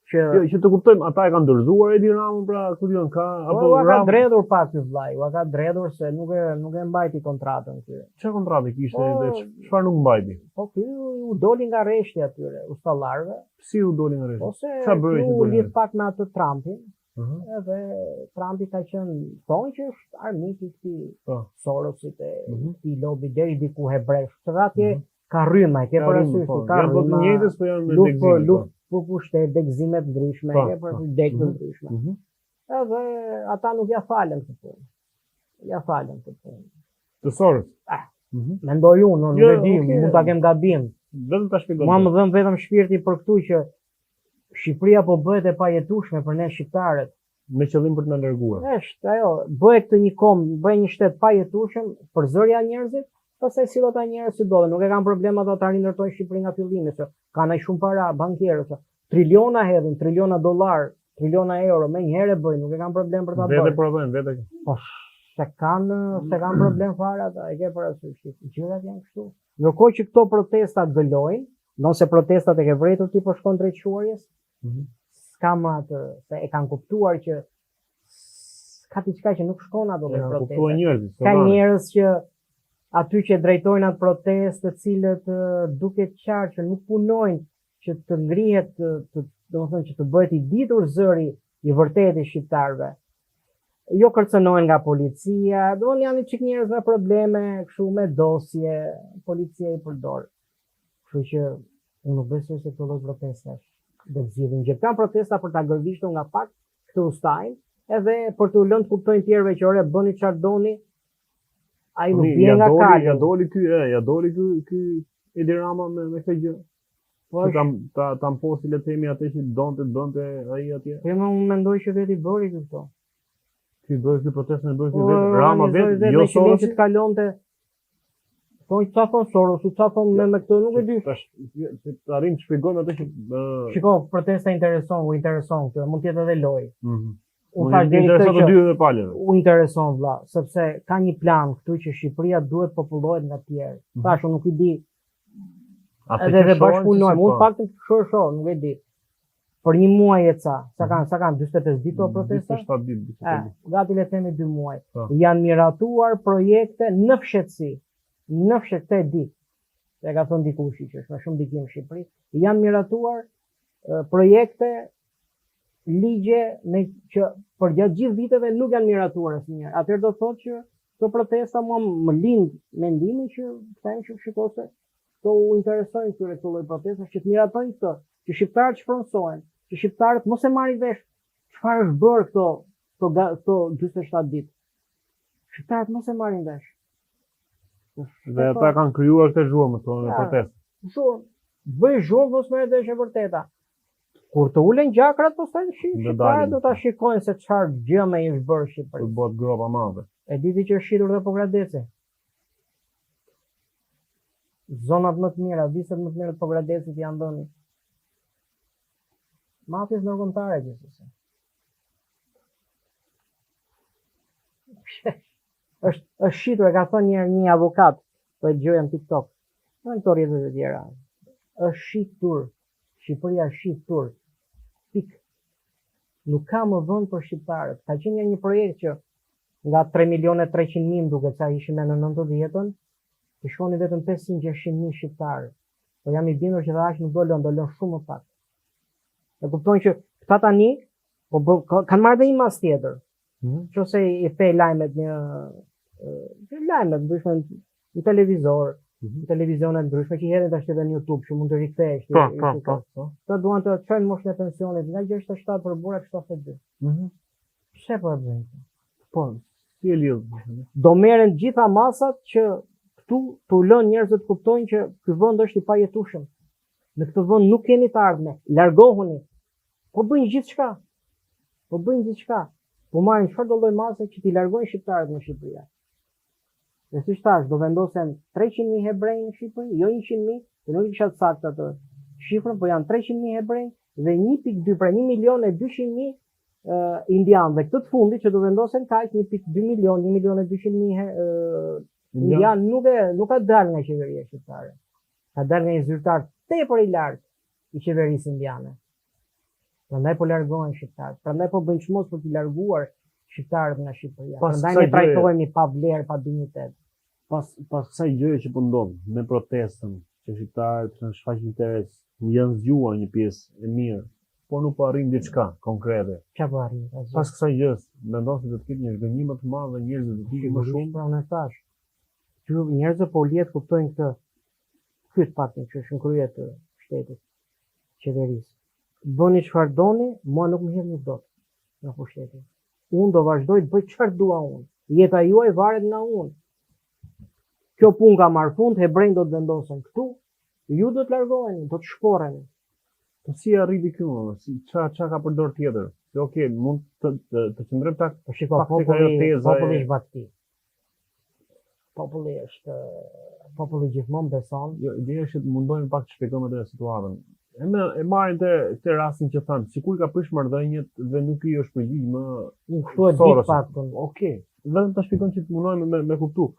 Që të kuptojmë, ata e kanë dorëzuar Edi Ramën, pra ku diun ka apo ka dredhur pak ky vllai, ka dredhur se nuk e mbajti kontratën ky. Çfarë kontrate kishte dhe çfarë nuk mbajti? Po ky u doli nga rreshtja atyre, ustallarëve. Si u doli nga rreshtja? Ose çfarë bëri që u lidh pak me atë Trumpin. Edhe Trumpi ka qenë thonë që është armik i këtij Sorosit e këtij lobi deri diku hebresh. Atje ka rryma, ke parasysh, ka janë do të rryma. njëjtës, po janë me Luftë për pushtet, degëzime të ndryshme, ke parasysh degë të ndryshme. Edhe ata nuk ja falen këtë punë. Ja falen këtë punë. Të sorës. Mendoj unë, nuk e di, mund ta kem gabim. Vetëm ta shpjegoj. Mua më dhëm vetëm shpirti për këtu që Shqipëria po bëhet e pajetueshme për ne shqiptarët. Me qëllim për të na larguar. Është ajo, bëhet këtë një kombë, bëhet një shtet pajetueshëm për zërja njerëzit, pastaj sillet ata njerëz si do, nuk e kanë problem ata ta rindërtojnë Shqipërinë nga fillimi, se kanë ai shumë para bankierë, triliona hedhin, triliona dollar, triliona euro, me njëherë bëjnë, nuk e kanë problem për ta bërë. Vetë provojnë, vetë. Po se kanë problem fare ata, e ke parasysh, gjërat janë kështu. Ndërkohë që këto protesta gëlojnë, nëse protestat e ke vërtetë ti po shkon drejt shuarjes, s'ka më atë, se e kanë kuptuar që ka diçka që nuk shkon ato me protesta. Ka njerëz që aty që drejtojnë atë protestë, të cilët duket qartë që nuk punojnë që të ngrihet, domethënë që të bëhet i ditur zëri i vërtetë i shqiptarëve. Jo kërcënohen nga policia, janë çik njerëz me probleme, kështu me dosje, policia i përdor. Kështu që unë nuk besoj se këto lloj protestash do të zgjidhin gjë. Kanë protesta për ta gërvishtur nga pak këtë ustajnë, edhe për të lënë të kuptojnë tjerëve që ore bëni çfarë doni. Ai nuk vjen nga kali. Ja doli ky Edi Rama me këtë gjë. Po ta mposi le të themi atë që bënte ai atje. Unë mendoj që veti bëri këto. Ti bëri këtë protestën e bëri vetë Rama vetë, jo Soros që të kalonte. Po çfarë thon Soros, çfarë thon me këtë nuk e di. Tash të arrim të shpjegojmë atë që Shiko, protesta u intereson këtë, mund të jetë edhe lojë. Unë thash deri këtu që dy dhe palëve. U intereson vëlla, sepse ka një plan këtu që Shqipëria duhet popullohet nga të tjerë. Tash unë nuk i di. Edhe bashkëpunojmë, unë pak të shoh, nuk e di. Për një muaj e ca kanë 45 ditë o protesta? 27 ditë. Gati le të themi 2 muaj. Janë miratuar projekte në fshehtësi. Në fshehtësi ditë. Se ka thënë dikush që është me shumë dikim në Shqipëri. Janë miratuar projekte, ligje që për gjatë gjithë viteve nuk janë miratuar asnjëherë. Atëherë do të thotë që këto protesta mua më lind mendimin që them që shikose këto u interesojnë këtyre këto lloj protestash që të miratojnë këto, që shqiptarët shpronsohen, që shqiptarët mos e marrin vesh çfarë është bërë këto 47 ditë. Shqiptarët mos e marrin vesh. Dhe ata kanë krijuar këtë zhurmë në protestë. Zhurmë. Bëj zhurmë mos merret vesh e vërteta. Kur të ulen gjakrat, pastaj shqiptarët do ta shikojnë se çfarë gjëme i është bërë Shqipërisë. Bëhet gropa madhe. E diti që është shitur dhe Pogradeci. Zonat më të mira, viset më të mira të Pogradecit janë dhënë mafjes ndërkombëtare gjithsesi. Është shitur, e ka thënë një avokat, po e dëgjoj në TikTok. Në këto rrjetet e tjera. Është shitur. Shqipëria është shitur. Pik. Nuk ka më vend për shqiptarët. Ka qenë një projekt që nga 3.300.000 duket sa ishin në 90-ën, të shkoni vetëm 500-600.000 shqiptarë. Po jam i bindur që aq nuk do lënë shumë më pak. E kuptojnë që këta tani kanë marrë dhe një mas tjetër. Nëse i pe lajmet ndryshme në televizor, në televizione ndryshme që hedhin tash edhe në YouTube që mund të rikthehesh. Ata duan të çojnë moshën e pensionit nga 67 për bura 72. Pse po e bëjnë? Po, si e lidh? Do merren gjitha masat që këtu tu lën njerëzit të kuptojnë që ky vend është i pajetueshëm. Në këtë vend nuk keni të ardhme, largohuni. Po bëjnë gjithçka. Po marrin çfarë do lloj mase që t'i largojnë shqiptarët në Shqipëri. Dhe siç thash, do vendosen 300.000 hebrej në Shqipëri, jo 100.000, se nuk kisha të saktë atë shifrën, po janë 300.000 hebrej dhe 1.2, pra 1.200.000 indianë. Dhe këtë të fundit që do vendosen kaq 1.2 milion, 1.200.000 indianë nuk ka dalë nga qeveria shqiptare. Ka dalë nga një zyrtar tepër i lartë i qeverisë indiane. Prandaj po largohen shqiptarët. Prandaj po bëjnë çmos për t'i larguar shqiptarët nga Shqipëria. Prandaj ne trajtohemi pa vlerë, pa dinjitet. Pas kësaj gjëje që po ndodh me protestën, që shqiptarët në shfaq interes, janë zgjuar një pjesë e mirë, por nuk po arrin diçka konkrete. Çfarë po arrin? Pas kësaj gjës, mendon se do të ketë një zhgënjim më të madh dhe njerëzit do të ikin më shumë. Pra unë thash, që njerëzit po lihet kuptojnë këtë. Ky pak që është në krye të shtetit, qeverisë. Bëni çfarë doni, mua nuk më hedhni dot në pushtetin. Unë do vazhdoj të bëj çfarë dua unë. Jeta juaj varet nga unë. Kjo punë ka marrë fund, hebrejnë do të vendosen këtu, ju do të largoheni, do të shporreni. Po si arriti këtu? Ç'a ka përdor tjetër? Se okay, mund të qëndrojmë tak. Po shiko, populli është bakti. Populli është populli gjithmonë beson. Jo, ideja është të mundojmë pak të shpjegojmë atë situatën. E marrin te rastin që thanë, sikur ka prish marrëdhëniet dhe nuk i është përgjigj më. Unë këtu e di faktun. Okej. Vetëm ta shpjegojmë që të mundojmë me kuptu.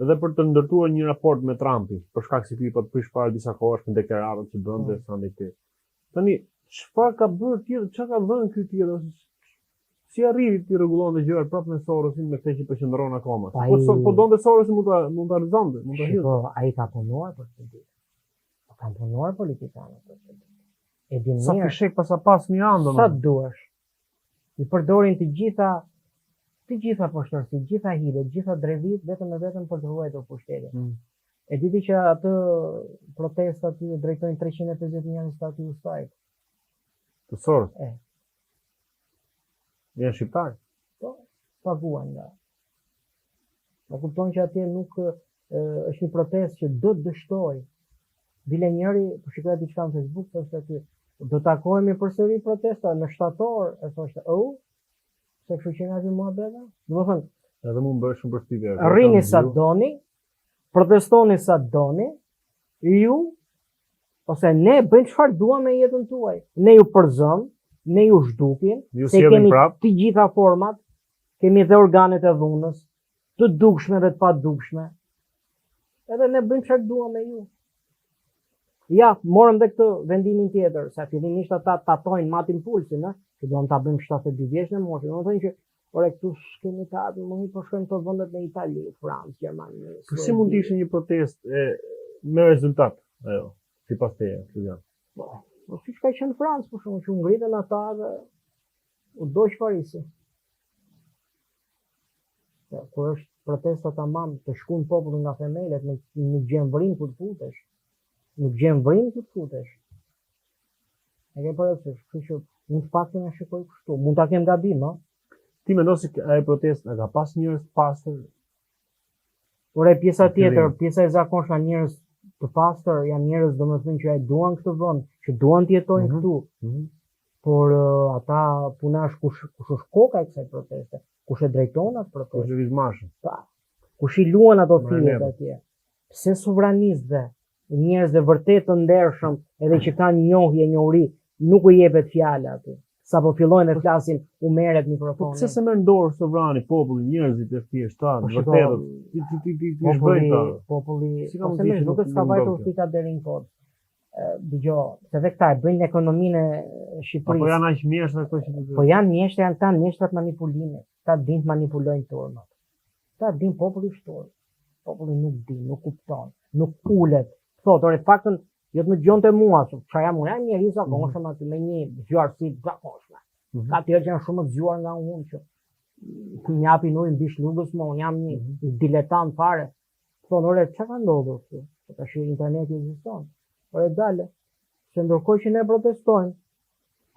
Edhe për të ndërtuar një raport me Trumpin, për shkak se ky po të prish para disa kohësh me deklaratat që bënte Sanditi. Tani, çfarë ka bërë tjetër? Çka ka dhënë ky tjetër? Si arriti të rregullonte gjërat prapë me Sorosin me këtë që po qëndron akoma? Po donte Sorosin mund ta rrezonte, mund ta hidhte. Po ai ka punuar për këtë ditë. Ka punuar politikanët për këtë ditë. E di mirë. Sa fishek pas një anë. Sa duash. I përdorin të gjitha poshtërsi, gjitha hidet, gjitha drevit, vetëm për të ruajtur pushtetin. E diti që atë protestat i drejtojnë 350 njerëz të aty ustajt. Të Soros? Janë shqiptar? Po, paguan nga. Ma kupton që atje nuk është një protest që do të dështoj. Dile njëri, po shikoja diçka në Facebook, thoshte aty, do takohemi përsëri protesta në shtator, e thoshte, se kështu që nga zi mua beda? Dhe më thënë, edhe mu më bërë shumë përshtypje. Rrini sa doni, protestoni sa doni, ju, ose ne bëjmë çfarë dua me jetën tuaj. Ne ju përzëm, ne ju zhdupin, se kemi të gjitha format, kemi dhe organet e dhunës, të dukshme dhe të pa dukshme, edhe ne bëjmë çfarë dua me ju. Ja, morëm dhe këtë vendimin tjetër, se fillimisht ata tatojnë matin pulsin, që duam ta bëjmë 72 vjeç në moshë. Do të thonë që ore këtu s'kemi ta, më po shkojmë këto vendet në Itali, Francë, Gjermani. Si mund të ishte një protestë me rezultat, ajo, sipas teje, Julian? Po siç ka qenë në Francë, për shkak që u ngritën ata dhe u doq Parisi. Kur është protesta tamam, të shkon populli nga themelet, nuk gjen vrim ku të futesh. Nuk gjen vrim ku të futesh. E ke parasysh, kështu që unë paktën e shikoj kështu. Mund ta kem gabim, a? Ti mendon se ajo protestë ka pas njerëz të pastër? Ore pjesa tjetër, pjesa e zakonshme njerëz të pastër janë njerëz domethënë që ai duan këtë vend, që duan të jetojnë këtu. Por ata punash kush është koka e kësaj proteste, kush e drejton atë protestë? Kush lëviz mashën? Kush i luan ato filet atje? Pse sovranistëve, njerëzve vërtet të ndershëm, edhe që kanë njohuri, nuk u jepet fjala aty. Sa po fillojnë të flasin, u merret mikrofoni. Po pse se merr dorë sovrani, populli, njerëzit e thjeshtë, vërtetët, ti shbëjnë ta. Populli, nuk është ka vajtur fika deri në kod. Dëgjoj, se vetë këta e bëjnë ekonominë e Shqipërisë. Po janë aq mjeshtra këto që. Po janë mjeshtra, janë tanë mjeshtrat manipulimit. Ta din të manipulojnë turmat. Ta din populli shtur. Populli nuk di, nuk kupton, nuk ulet. Thotë, ore faktën jo të më gjonte mua, çfarë jam unë, jam njerëz zakonshëm aty me një zgjuarsi të zakonshme. Ka të tjerë që janë shumë të zgjuar nga unë që më japin ujë mbi shlugës, mo unë jam një diletant fare. Thonë, ore çka ka ndodhur këtu? Tash interneti ekziston. Ore dale, se ndërkohë që ne protestojmë,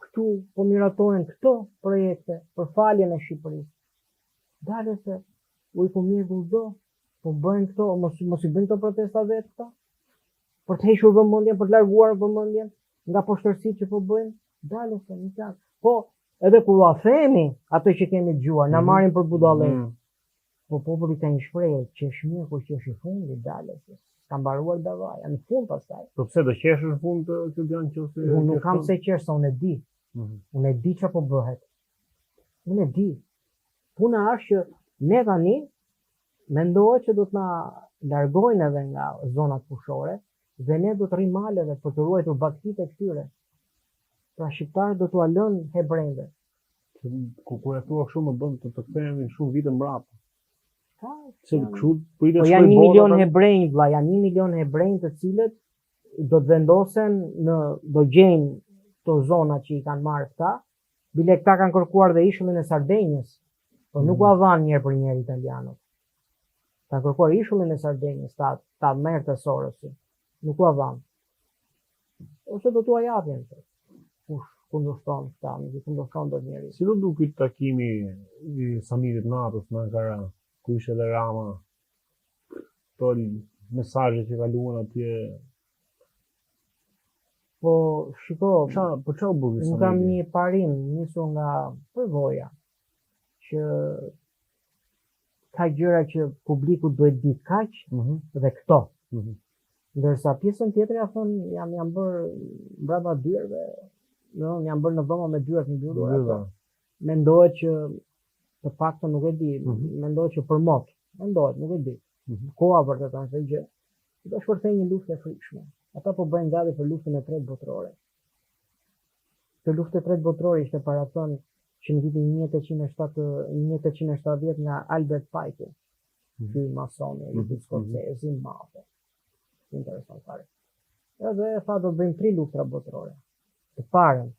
këtu po miratojnë këto projekte për faljen e Shqipërisë. Dale se u i po mirë kudo, po bëjnë këto, mos i bëjnë këto protesta vetë këta. Për të hequr vëmendjen, për të larguar vëmendjen nga poshtërsitë që po bëjnë, dale se nuk janë. Po, edhe kur ua themi ato që kemi dëgjuar, na marrin për budallë. Po populli ka një shprehje që është mirë kur qesh i fundit, dale se ka mbaruar davaja, në fund pastaj. Po pse do qesh në fund që janë qoftë? Unë nuk kam se qesh, unë e di. Unë e di çfarë po bëhet. Unë e di. Puna është që ne tani mendohet që do të na largojnë edhe nga zonat fushore. Dhe ne do të rrim maleve për të ruajtur baktitë e këtyre. Pra shqiptarët do t'u lënë hebrejve. Kur e thua kështu më bën të kthehemi shumë vite mbrapa. Se kështu pritet po janë 1 milion hebrejnë, vlla, janë 1 milion hebrejnë të cilët do të vendosen do gjejnë këto zona që i kanë marrë këta. Bile këta kanë kërkuar dhe ishullin e Sardenjës, po nuk u dhanë njëherë për njëherë italianët. ta kërkuar ishullin e Sardenjës, ta merrte Sorosi. Nuk u dhan. Ose do t'ua japin. Kush kundërshton këta, nuk i kundërshton dot njeri. Si do duket takimi i Samirit Natës në Ankara, ku ishte edhe Rama, to mesazhe që kaluan atje. Po shiko, Po çfarë u bë unë kam një parim nisur nga përvoja që ka gjëra që publiku duhet ditë kaq dhe këto. Ndërsa pjesën tjetër ja thon jam bërë brapa dyrave, jam bërë në dhoma me dyrat mbyllura. Mendohet që të paktën nuk e di, mendohet që për mot, mendohet, nuk e di. Koha për të thënë gjë. Do shpërthej një luftë e frikshme. Ata po bëjnë gati për luftën e tretë botërore. Kjo luftë e tretë botërore ishte parathënë që në vitin 1870 nga Albert Pike, ky masoni, ky skocezi i madh. Interesant fare. Edhe tha do të bëjmë 3 luftra botërore. Të parën,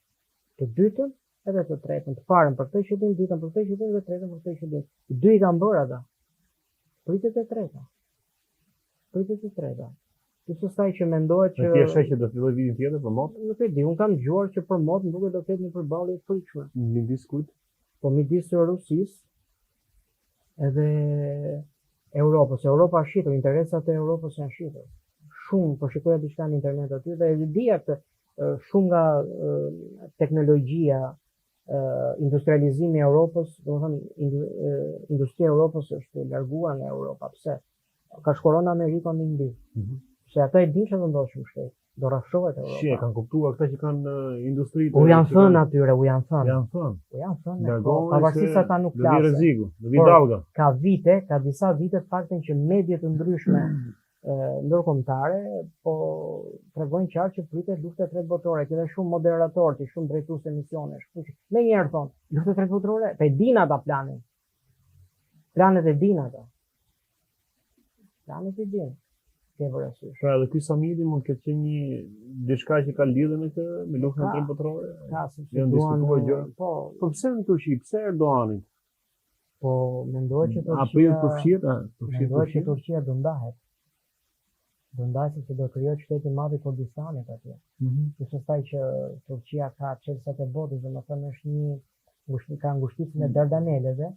të dytën edhe të tretën. Të parën për këtë qytet, dytën për këtë qytet dhe tretën për këtë qytet. Të dy i kanë bërë ata. Pritet e treta. Kështu sa që mendohet që ti e sheh që do filloj vitin tjetër për mot? Nuk e di, un kam dëgjuar që për mot duket do ketë një përballje të frikshme. Midis kujt? Po midis Rusisë edhe Europës. Europa është shitur, interesat e Europës janë shitur. Shumë, po shikoja diçka në internet aty dhe e di atë shumë nga teknologjia, industrializimi i Europës, domethënë industria e Europës është larguar nga Europa. Pse? Ka shkuar në Amerikën në Indi. Se ata e din që do ndodhë shumë shpejt. Do rrafshohet Europa. Shie, kanë kuptuar këta që kanë industri. U janë thënë atyre, u janë thënë. Janë thënë. Pavarësisht se ata nuk flasin. Do vi rreziku, do vi dalga. Ka disa vite të faktën që mediat të ndryshme ndërkombëtare po tregojnë qartë që pritet lufta e tretë botërore, që është shumë moderator, që shumë drejtues emisionesh. Me njëherë thonë, lufta e tretë botërore, pe din ata planin. Planet e din ata. Planet e din. Pra edhe ky Samiri mund të ketë një diçka që ka lidhje me këtë, me luftën e tretë botërore. Ka, sepse diskutuar gjë. Po pse në Turqi, pse Erdoganit? Po mendohet që Turqia do ndahet. Do ndahet sepse do krijohet shteti i madh i Kurdistanit atje. Kështu sa që Turqia ka çelësat e botës, domethënë është ka ngushticën e Dardaneleve,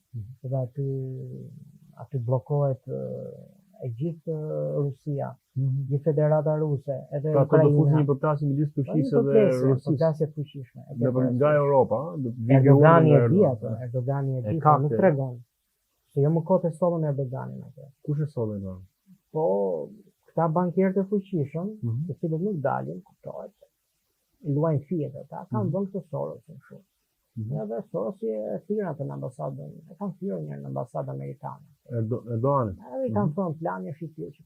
dhe aty bllokohet e gjithë Rusia, gjithë Federata Ruse, edhe Ukraina. Pra do fushë një përplasje midis Turqisë dhe Rusisë. Përplasje fuqishme. Nga Europa, Erdogani e di atë, nuk tregon. Se jo më kote sollën Erdoganin atë. Kush e sollën atë? Po, këta bankierët e fuqishëm, të cilët nuk dalin, kuptohet. Luajnë fiet ata, kanë vënë këtë Sorosin shumë. Edhe Sorosi e thirrën atë në ambasadën, e kanë thirrur një në ambasadën amerikane. Erdoganin. Ai kanë thënë plani është i tillë që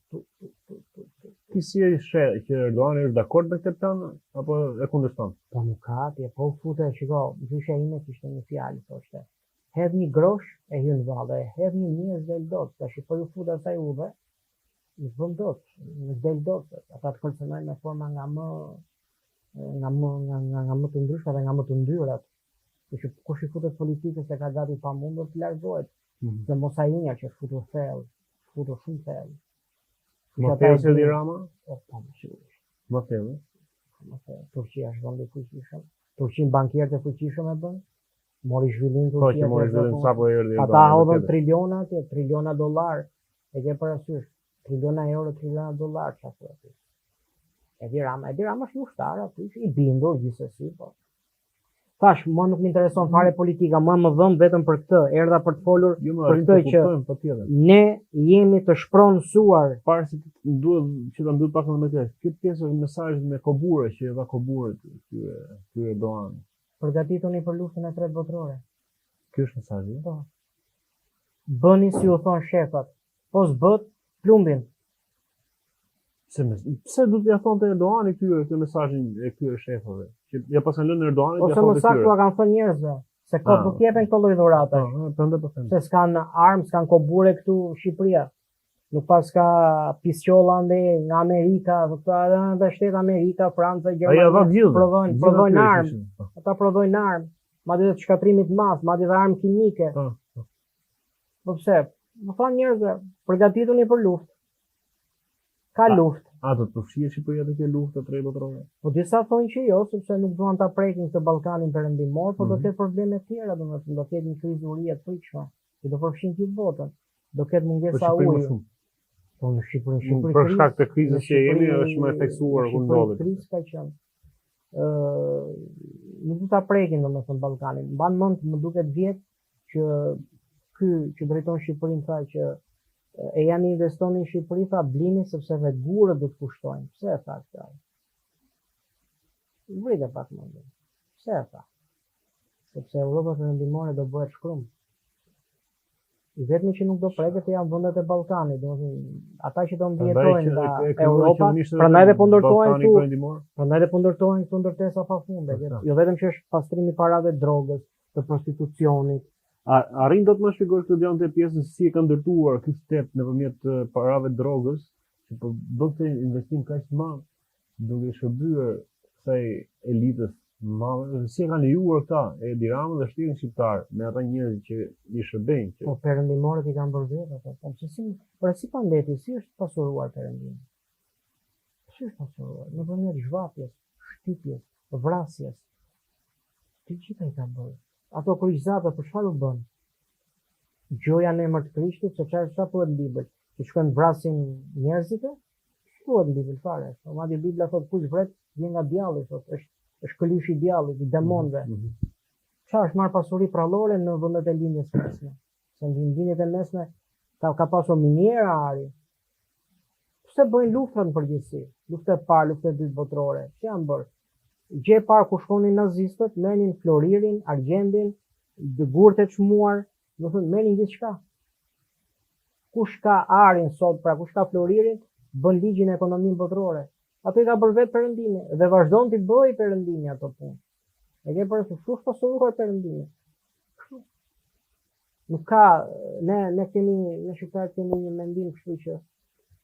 Ti si e sheh që Erdogani është dakord me këtë plan apo e kundërshton? Po nuk ka, po futet, shiko, gjyshja ime kishte një fjalë thoshte. Hedh një grosh e hyn valle, hedh një njerëz del dot, tash po ju fut asaj udhë. Nuk bën dot, nuk del dot. Ata të funksionojnë në forma nga më të ndryshme dhe nga më të ndyrat. Që kush i futet politikës e ka gati pamundur të largohet. Dhe mos ai një që futur thellë, futur shumë thellë. Më thellë se di Rama? Po, sigurisht. Më thellë. Turqia është vend i fuqishëm. Turqin bankierët e fuqishëm e bën. Mori zhvillim Turqia. Po që mori zhvillim sapo erdhi. Ata hodhën triliona atje, triliona dollar. E ke parasysh, triliona euro, triliona dollar çfarë aty. E di Rama është ushtar aty, i bindur gjithsesi, po. Tash, mua nuk më intereson fare politika, mua më dhëm vetëm për këtë, erdha për të folur për këtë që ne jemi të shpronësuar. Parë se duhet që ta mbyll pak më këtë. Kjo pjesë është mesazhi me Kobure që dha Koburët ky Erdogan. Përgatituni për luftën e tretë botërore. Ky është mesazhi. Po. Bëni si u thon shefat. Po s'bët, plumbin. Pse duhet ja thonte Erdogani këtë mesazhin e këtyre shefave? Që ja pasan lënë Erdoganit ja thonë. Ose më saktë kanë thënë njerëzve, se kot nuk jepen këto lloj dhuratash. Prandaj po them. Se s'kan armë, s'kan Kobure këtu në Shqipëri. Nuk pas ka pisqolla nga Amerika, dhe shtetë Amerika, Franca, Gjermania, prodhojnë armë. Ata prodhojnë armë, madje të shkatrimit mas, madje dhe armë kimike. Po pse? Më thonë njerëzve, përgatituni për luftë. Ka luftë. A do të përfshihet Shqipëria te kjo luftë të tretë botërore? Po disa thonë që jo, sepse nuk duan ta prekin këtë Ballkanin perëndimor, po do të ketë probleme të tjera, domethënë do të ketë një krizë urie të frikshme, që do përfshin gjithë botën. Do ketë mungesa uji. Po në Shqipëri për shkak të krizës që jemi është më efektuar ku ndodhet. Krizë ka qenë. Nuk do ta prekin domethënë Ballkanin. Mban mend më duket vjet që ky që drejton Shqipërinë tha që e janë investonin në Shqipëri, tha blini sepse vetë gurët do të kushtojnë. Pse e tha këtë? Vrite pak më ndër. Pse e tha? Sepse Europa perëndimore do bëhet shkrum. I vetmi që nuk do preket janë vendet e Ballkanit, domethënë ata që do mbijetojnë nga Europa, prandaj dhe po ndërtohen këtu. Prandaj dhe po ndërtohen këtu ndërtesa pafunde. Jo vetëm që është pastrimi i parave të drogës, të prostitucionit. Arrin do të më shpjegosh këtë dion të pjesën se si e ka ndërtuar ky step nëpërmjet parave të drogës, që po bën të investim kaq të madh, duke shërbyer kësaj elitës madhe, si e kanë lejuar këta, Edi Rama dhe shtëpinë shqiptar, me ata njerëz që i shërbejnë. Po perëndimorët i kanë bërë vetë ato. Po si pandeti, si është pasuruar perëndimi? Si është pasuruar? Nëpërmjet zhvapjes, shtypjes, vrasjes. Të gjitha i kanë bërë. Ato kryqëzata për çfarë u bën? Gjoja në emër të Krishtit, se çfarë thuhet në Bibël? Që shkojnë vrasin njerëzit? Thuhet në Bibël fare. Madje Bibla thotë kush vret vjen nga djalli, thotë është këlyshi i djallit, i demonëve. Çfarë është marr pasuri prallore në vendet e lindjes mesme? Se në lindjet e mesme ka pasur miniera ari. Pse bëjnë luftra në përgjithësi? Luftë e parë, luftë e dytë botërore. Ç'i janë bërë? Gjë e parë ku shkonin nazistët, merrnin floririn, argjendin, gurët e çmuar, do thonë merrnin gjithçka. Kush ka arin sot, pra kush ka floririn, bën ligjin e ekonomisë botërore. Ato i ka bërë vetë perëndimi dhe vazhdon të bëjë perëndimi ato punë. E ke për të pasuruar perëndimi. Nuk ka, ne shqiptarët kemi një mendim kështu që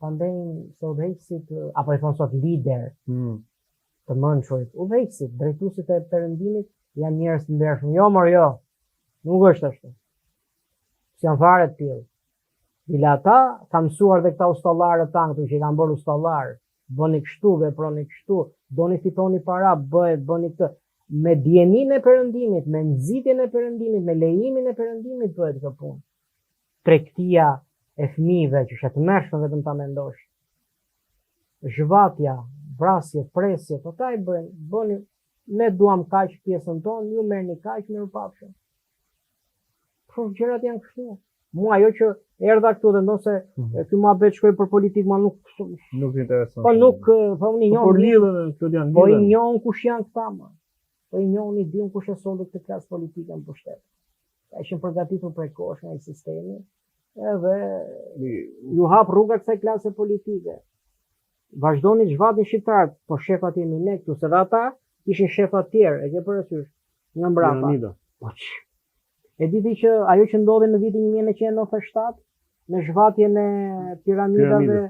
pandejnë se udhëheqësit, apo i thonë sot lider, të mençurit, udhëheqësit, drejtuesit e perëndimit janë njerëz të ndershëm. Jo, jo. Nuk është ashtu. Janë fare të tillë. Bila ata kanë mësuar dhe këta ustallarët tanë këtu që kanë bërë ustallar, bëni kështu, veproni kështu, doni fitoni para, bëni këtë. Me dijenin e perëndimit, me nxitjen e perëndimit, me lejimin e perëndimit bëhet kjo punë. Tregtia e fëmijëve që është të mërshme vetëm ta mendosh. Zhvatja, vrasje, presje, po ta i bëni, ne duam kaq pjesën tonë, ju merrni kaq mirëpafshëm. Kështu gjërat janë kështu. Mua ajo që erdha këtu dhe ndonse ky muhabet shkoi për politikë, ma nuk intereson. Po nuk, po unë njoh. Po lidhen këto janë. Po i njoh kush janë këta më. Po i njoh i diun kush e solli këtë klasë politike në pushtet. Ka ishin përgatitur prej kohësh nga sistemi, edhe ju hap rruga kësaj klase politike. Vazhdoni të zhvatin shqiptarët, po shefat jemi ne këtu, se dhe ata ishin shefat tjerë, e ke parasysh, nga mbrapa. E diti që ajo që ndodhi në vitin 1997, me zhvatjen e piramidave,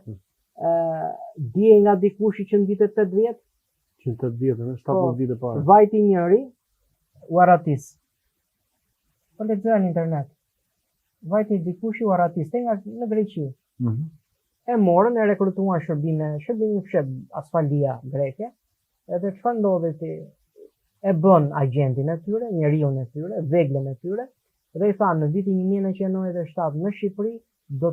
dije nga dikushi që në vitet 80, 70 vite parë. Vajti njëri, u arratis. Po lexoja në internet. Vajti dikushi u arratis, nga në Greqi. E morën, e rekrutuan shërbimin fshet asfaltia greke, edhe çfarë ndodhi ti? E bën agentin e tyre, njeriu e tyre, veglën e tyre, dhe i thanë në vitin 1997 në Shqipëri do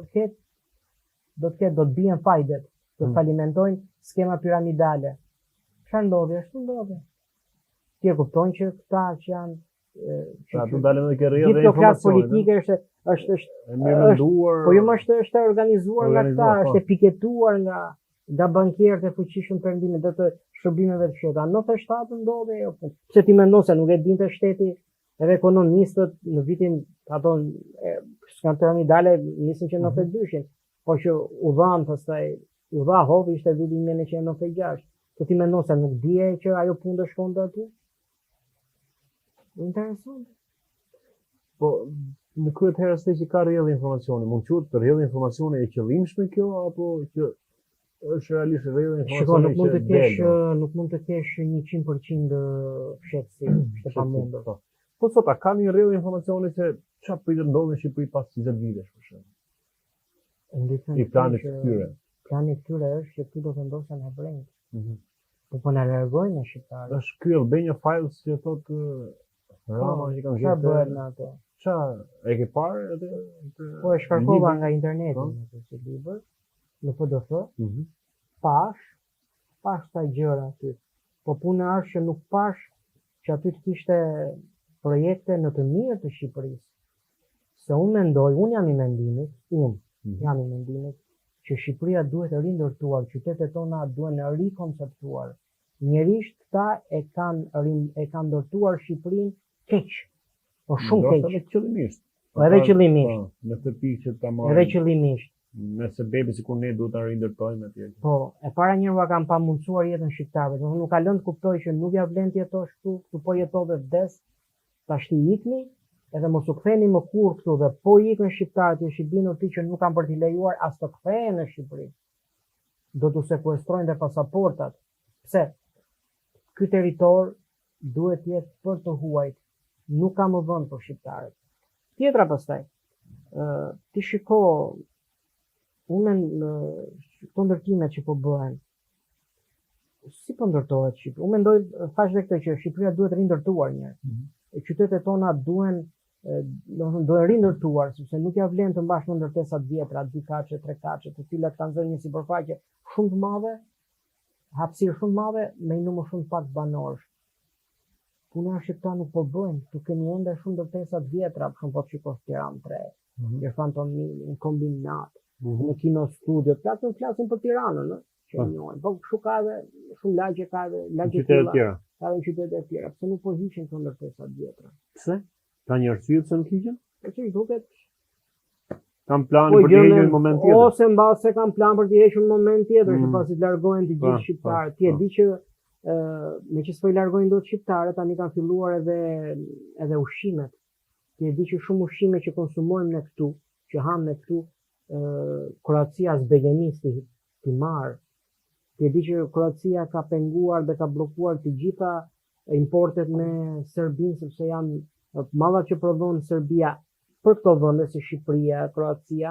të bien fajdet, do të falimentojnë skema piramidale. Çfarë ndodhi? Ashtu ndodhi. Ti e kupton që këta që janë atu dalën edhe kjo rrjedhë informacione. Kjo klasë politike është menduar. Po jo më është organizuar nga këta, është e piketuar nga bankierët e fuqishëm perëndimit dhe të shërbimeve të fsheta. Në 97 ndodhi ajo. Pse ti mendon se nuk e dinte shteti edhe ekonomistët në vitin ato skema piramidale nisin që në 92-shin, po që u dhan pastaj u dha hovi ishte viti 1996. Po ti mendon se nuk dije që ajo punë do shkonte aty? Interesant. Po në këtë herë se që ka rrjedhë informacioni, mund quhet të rrjedhë informacioni e qëllimshme kjo apo që është realisht rrjedhë informacioni nuk mund të kesh 100% fshehtësi, është e pamundur. Po sot ka një rrjedhë informacioni se çfarë pritet ndodhi në Shqipëri pas 20 vitesh për shembull. I planit të këtyre. Plani i këtyre është që këtu do vendosen hebrejt. Po na largojnë shqiptarët. Është ky Albania Files që thotë Rama që kanë Çfarë bëhet në ato? E ke parë edhe Po e shkarkova nga interneti në këtë libër, në PDF. Pash ta gjëra aty. Po puna është që nuk pash që aty të kishte projekte në të mirë të Shqipërisë. Se unë jam i mendimit, që Shqipëria duhet të rindërtuar, qytetet tona duhen rikonceptuar. Njerëzit këta e kanë ndërtuar Shqipërinë keq. Po shumë keq. Edhe qëllimisht. Edhe qëllimisht. Në të pikë që ta marrin. Edhe qëllimisht. Me sebebi sikur ne duhet ta rindërtojmë atje. Po, e para njërua kanë pamundsuar jetën shqiptarëve. Do nuk ka lënë të kuptoj që nuk ja vlen të jetosh këtu po jetove vdes, tash ti ikni, edhe mos u ktheni më kurrë këtu dhe po ikën shqiptarët që i bindur ti që nuk kanë për t'i lejuar as të kthehen në Shqipëri. Do t'u sekuestrojnë dhe pasaportat. Pse? Ky territor duhet të jetë për të huajt. Nuk ka më vend për shqiptarët. Tjetra pastaj. Ti shiko unë në këto ndërtimet që po bëhen. Si po ndërtohet Shqipëria? Unë mendoj thash edhe këtë që Shqipëria duhet rindërtuar një herë. Qytetet tona duhen rindërtuar, sepse nuk ja vlen të mbash në ndërtesa të vjetra, 2 kaçe, 3 kaçe, të cilat kanë zënë një sipërfaqe shumë të madhe, hapësirë shumë të madhe me një numër shumë pak banorësh. Puna është që këta nuk po bëjnë, tu kemi ende shumë ndërtesa të vjetra, për shumë po të shikosh Tiranë 3, në fantomini, në kombinat, në kino studio, flasin për Tiranën, që e njohin. Po kështu ka edhe shumë lagje, ka edhe lagje të tjera. Ka edhe në qytete të tjera, pse nuk po hiqen këto ndërtesa të vjetra. Pse? Ka një arsye pse nuk hiqen? Po që duket kam plan për të hequr në moment tjetër. Ose mbase kanë plan për të hequr në moment tjetër, që pasi të largohen të gjithë shqiptarët. Ti e di që me që s'po i largojnë dot shqiptarët, tani kanë filluar edhe ushqimet. Ti e di që shumë ushqime që konsumojmë ne këtu, që ham ne këtu, Kroacia zbegenisti ti marr. Ti e di që Kroacia ka penguar dhe ka bllokuar të gjitha importet me Serbinë, sepse janë mallat që prodhon Serbia për këto vende si Shqipëria, Kroacia,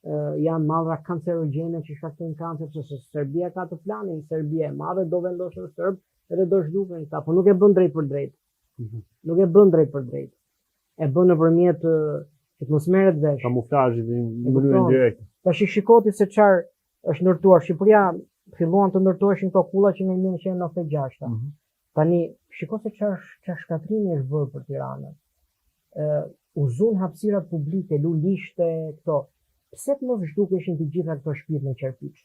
janë mallra kancerogjene që shkaktojnë kancer, sepse Serbia ka të planin, Serbia e madhe do vendosën serb edhe do zhduken këta, po nuk e bën drejt për drejt. Nuk e bën drejt për drejt. E bën nëpërmjet që të mos merret vesh. Kamuflazhit në mënyrë direkte. Tash shikoti se çfarë është ndërtuar. Shqipëria filluan të ndërtoheshin këto kulla që në 1996. Tani shiko se çfarë shkatrimi është bërë për Tiranën. U zon hapësirat publike, lulishte, këto. Pse të mos zhdukeshin të gjitha këto shtëpi me qerpiç?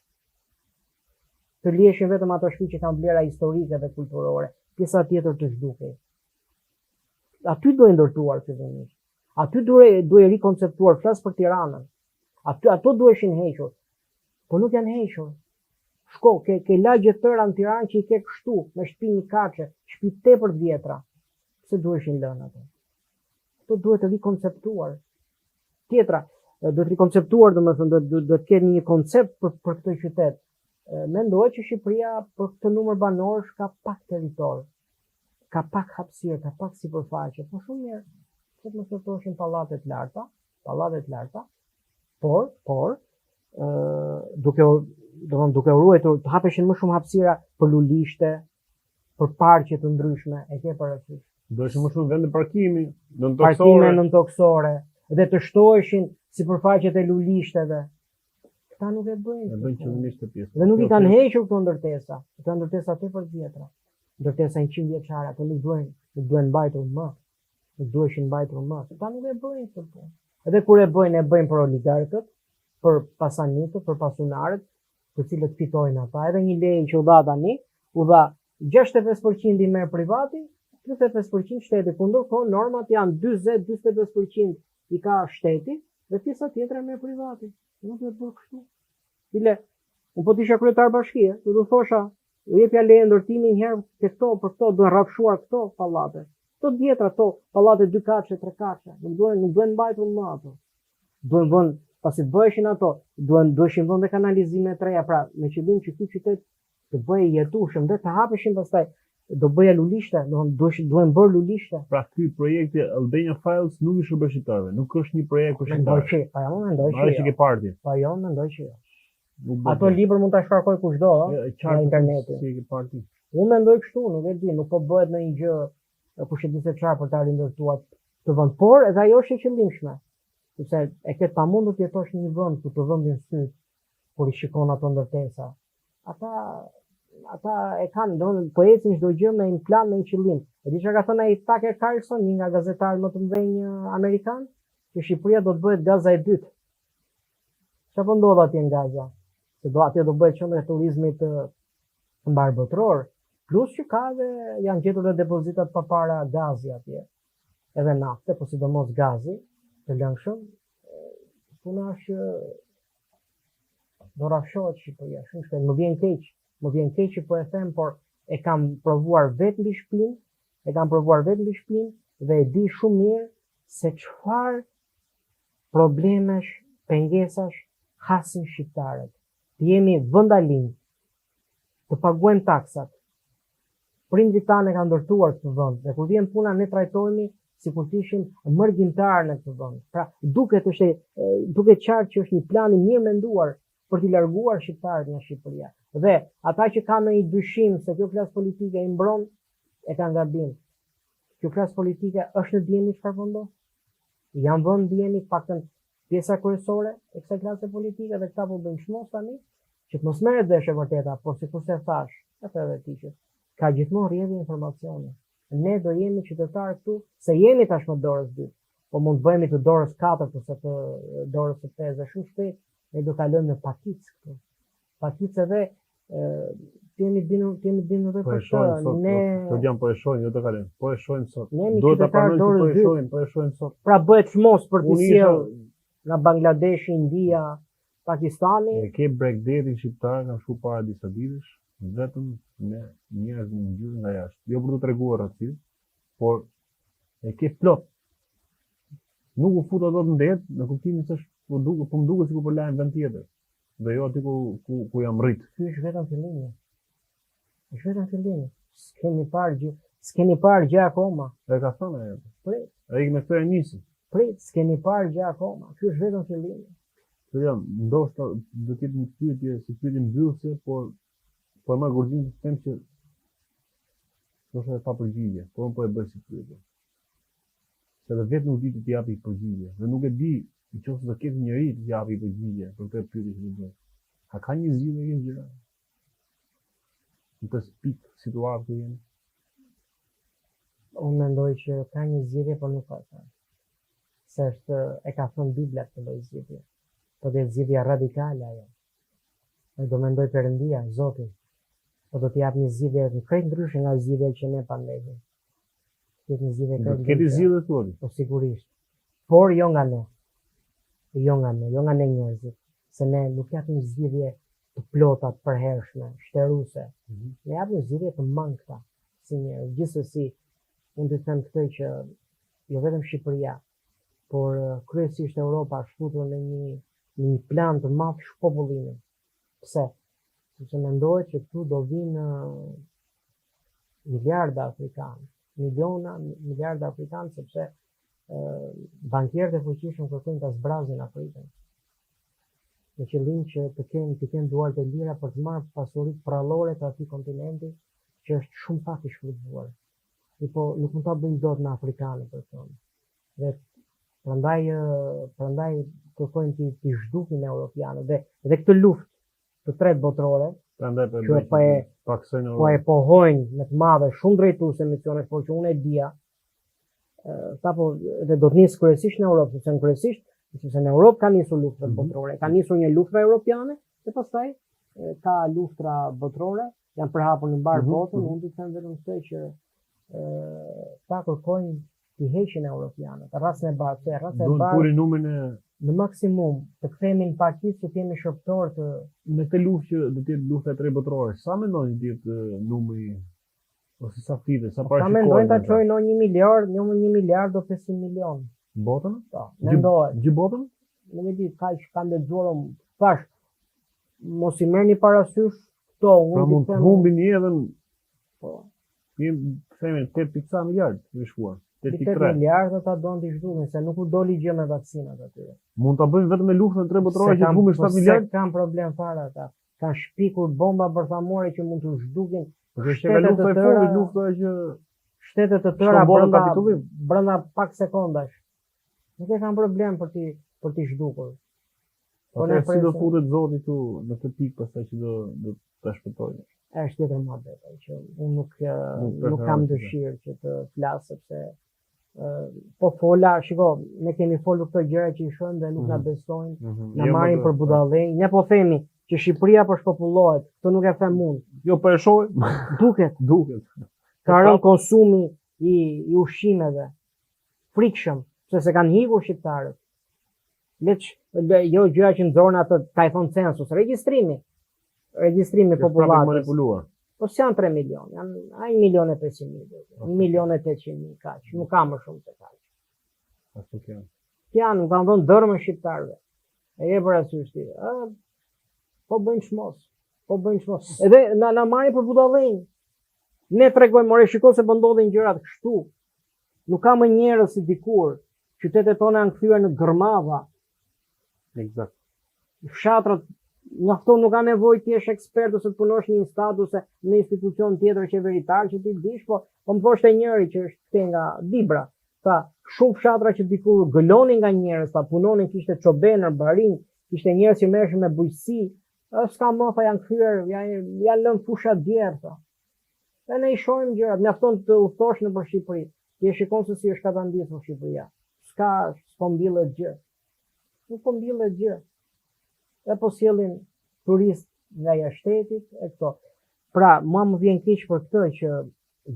Të liheshin vetëm ato shtëpi që kanë vlera historike dhe kulturore, pjesa tjetër të zhdukej. Aty duhet ndërtuar fillimisht. Aty duhet rikonceptuar, flas për Tiranën. Ato duheshin hequr. Po nuk janë hequr. Shko, ke lagje tëra në Tiranë që i ke kështu, me shtëpi një kaçe, shtëpi tepër të vjetra. Pse duheshin lënë ato? Ato duhet rikonceptuar. Tjetra, duhet rikonceptuar, domethënë duhet ketë një koncept për këtë qytet. Mendoj që Shqipëria për këtë numër banorësh ka pak territor, ka pak hapësirë, ka pak sipërfaqe, po shumë mirë. Që të mos ndërtoheshin pallate të larta, por duke ruajtur të hapeshin më shumë hapësira për lulishte, për parqe të ndryshme, e ke parasysh. Duheshin më shumë vende parkime nëntoksore dhe të shtoheshin sipërfaqet e lulishteve. Këta nuk e bëjnë. E bëjnë qëllimisht të pjesë. Dhe nuk i kanë hequr këto ndërtesa. Këto ndërtesa tepër të vjetra. Ndërtesa 100 vjeçare, ato nuk duhen mbajtur më. Nuk duheshin mbajtur më. Këta nuk e bëjnë këtë punë. Edhe kur e bëjnë për oligarkët, për pasanitët, për pasunarët, të cilët fitojnë ata. Edhe një lejë që u dha tani, u dha 65% i merr privati, 35% shteti. Ndërkohë normat janë 40-45% i ka shteti dhe pjesa tjetër merr privati. Nuk e bën kështu. Unë po të isha kryetar bashkie, do thosha, u jepja leje ndërtimi një herë për këto duhen rrafshuar këto pallate. Këto vjetra, këto pallate 2 kaçe, 3 kaçe, nuk duhen mbajtur më ato. Duhen vënë, pasi të bëheshin ato, duheshin vënë dhe kanalizime të reja, pra me qëllim që ky qytet të bëhej jetueshëm dhe të hapeshin pastaj do bëja lulishte, duhen bërë lulishte. Pra ky projekti Albania Files nuk i shërben shqiptarëve, nuk është një projekt për Mendoj shqiptarë. që, pa jo mendoj që Marrë që jo. ke parti. Pa jo mendoj që jo. Nuk bëhet. Ato libër mund ta shkarkoj kushdo, nga interneti. Si ke parti. Unë mendoj kështu, nuk e di, nuk po bëhet në një gjë kush e di se çfarë për ta rindërtuar të vend, por edhe ajo është e qëllimshme. Sepse e ke pamundur të jetosh në një vend ku të vëndin sy kur i shikon ato ndërtesa. Ata e kanë, domethënë po ecin çdo gjë me një plan, me një qëllim. E di çka ka thënë ai Tucker Carlson, një nga gazetarët më të mëdhenj amerikan, që Shqipëria do të bëhet Gaza e dytë. Çfarë po ndodh atje në Gaza? Se atje do bëhet qendër e turizmit mbar botror, plus që ka dhe janë gjetur dhe depozitat pa para gazi atje, edhe nafte, po sidomos gazi të lëngshëm. Puna është që do rafshohet Shqipëria, shumë shpejt. Më vjen keq që po e them, por e kam provuar vetë mbi shpinë, dhe e di shumë mirë se çfarë problemesh, pengesash hasin shqiptarët. Të jemi vëndalin, të paguajmë taksat. Prindrit tanë kanë ndërtuar këtë vend, dhe kur vjen puna ne trajtohemi sikur të ishim mërgjimtar në këtë vend. Pra duket qartë që është një plan i mirë menduar për t'i larguar shqiptarët nga Shqipëria. Dhe ata që kanë një dyshim se kjo klasë politike i mbron, e kanë gabim. Kjo klasë politike është në dieni çfarë po ndodh. Janë vënë dieni paktën pjesa kryesore e kësaj klase politike, dhe këta po bëjnë shmos tani, që të mos merret vesh e vërteta, por sikur se thash, edhe ti që ka gjithmonë rrjedhje informacioni. Ne do jemi qytetarë këtu, se jemi tashmë dorës 2, po mund të bëhemi të dorës 4 ose të dorës 5, dhe shumë shpejt ne do kalojmë në pakicë këtu. Pakicë edhe kemi bindur dhe për këtë. Ne jam po e shohim, jo të kalojmë. Po e shohim sot. Do ta pranojmë që po e shohim sot. Pra bëhet shmos për të sjellë nga Bangladeshi, India, Pakistani. E ke Bregdetin shqiptar, kanë shku para disa ditësh, vetëm me njerëz në ngjyrë nga jashtë. Jo për të treguar racizëm, por e ke plot. Nuk u fut ato në det, në kuptimin se po më duket sikur po lajm vend tjetër. Dhe jo aty ku jam rrit. Ky është vetëm fillimi. Është vetëm fillimi. S'keni parë gjë akoma. E ka thënë ajo. Prit. Ai me këtë e nisi. Prit, s'keni parë gjë akoma. Ky është vetëm fillimi. Ndoshta do të jetë një pyetje si pyetje mbyllëse, por po më gurgjin të them që ndoshta e pa përgjigje, por unë po e bëj si pyetje. Se dhe vetë nuk di të japi përgjigje, dhe nuk e di nëse do ketë njëri të japi përgjigje për këtë pyetje që bëj. A ka një zgjidhje kjo gjëra? Në këtë pikë situatë ku jemi? Unë mendoj që ka një zgjidhje, por nuk ka. Se është e ka thënë Bibla këtë lloj zgjidhje. Po dhe zgjidhja radikale ajo. E do mendoj Perëndia, Zoti, po do të jap një zgjidhje krejt ndryshe nga zgjidhja që ne pandehim. Këtë një zgjidhje krejt ndryshe. Këtë zgjidhje thuani? Po sigurisht. Por jo nga ne. Jo nga ne njerëzit. Se ne nuk japim zgjidhje të plota, të përhershme, shtëruese. Ne japim zgjidhje të mangëta si njerëz. Gjithsesi, unë të them këtë që jo vetëm Shqipëria, por kryesisht Europa është futur në një plan të madh shpopullimit. Pse? Sepse mendohet që këtu do vinë miliarda afrikanë, miliarda afrikanë, sepse bankierët e fuqishëm kërkojnë ta zbrazin Afrikën. Në qëllim që të kenë duart e lira për të marrë pasuritë prallore të atij kontinenti që është shumë pak i shfrytzuar. Po nuk mund ta bëjnë dot në afrikanë për këtë. Dhe prandaj kërkojnë të zhdukin europianët dhe këtë luftë të tretë botërore, po e pohojnë me të madhe shumë drejtuese misionet, por që unë e dija, dhe do të nisë kryesisht në Europë, sepse në Europë ka nisur luftrat botërore, ka nisur një luftra europiane, dhe pastaj ka luftra botërore, janë përhapur në mbar botën, unë të them vetëm se që ta kërkojnë të heqin europianët, rrasën e bardhë, në maksimum të kthehemi në pakicë që të jemi shërptor të me këtë luftë që do të jetë lufta e tretë botërore. Sa mendoni të jetë numri ose sa fitet, sa parashikohet? Sa mendojnë ta çojnë në 1 miliard, jo 1 miliard do 500 milion. Botën? Po, mendohet. Gjithë botën? Nuk e di, kaq kanë lexuar, thash, mos i merrni parasysh këto, unë mund të humbin jetën. Po. Themi 8.3 miliard në shkuar. 8 miliardë ta donë t'i zhdukin, se nuk u doli gjë me vakcinat atyre. Mund ta bëjmë vetëm me luftën e tre botërore që zhdumin 7 miliard. Se kanë problem fare ata. Kanë shpikur bomba bërthamore që mund të zhdukin shtete të tëra, lufta që shtete të tëra brenda pak sekondash. Nuk e kanë problem për t'i zhdukur. Po ne si do futet Zoti këtu në këtë pikë pastaj që do ta shpëtojmë. Është tjetër mohabet, që unë nuk kam dëshirë që të flas sepse po fola, shiko, ne kemi folur këto gjëra që i shohim dhe nuk na besojnë, na marrin për budallënj. Ne po themi që Shqipëria po shpopullohet, këtë nuk e them unë. Jo po e shohim, duket. Ka rënë konsumi i ushqimeve. Frikshëm, sepse kanë hikur shqiptarët. Jo gjëra që nxorën atë, ka i thonë census, registrimi popullatës. Po s'janë 3 milion, janë 1.500.000, 1.800.000 kaq, nuk ka më shumë se kaq. Janë, nuk kanë dhënë dërmën shqiptarëve. E je parasysh ti. Po bëjnë çmos. Edhe na marrin për budallënj. Ne tregojmë, more shikoj se po ndodhin gjërat kështu. Nuk ka më njerëz si dikur. Qytetet tona janë kthyer në gërmava. Eksakt. Fshatrat njafton nuk ka nevojë ti jesh ekspert ose të punosh në një instat ose në institucion tjetër qeveritar që ti dish, po më thoshte njëri që është këthe nga Dibra, tha, shumë fshatra që dikur gëlonin nga njerëz, tha, punonin, kishte çobenër, barin, kishte njerëz që merreshin me bujqësi, s'ka më, tha, janë kthyer, janë lënë fusha djerë, tha. Dhe ne i shohim gjërat, mjafton të udhëtosh nëpër Shqipëri, ti e shikon se si është katandisur Shqipëria. S'po mbillet gjë. Nuk po mbillet gjë. E po sjellin turist nga jashtëtit e këto. Pra, mua më vjen keq për këtë që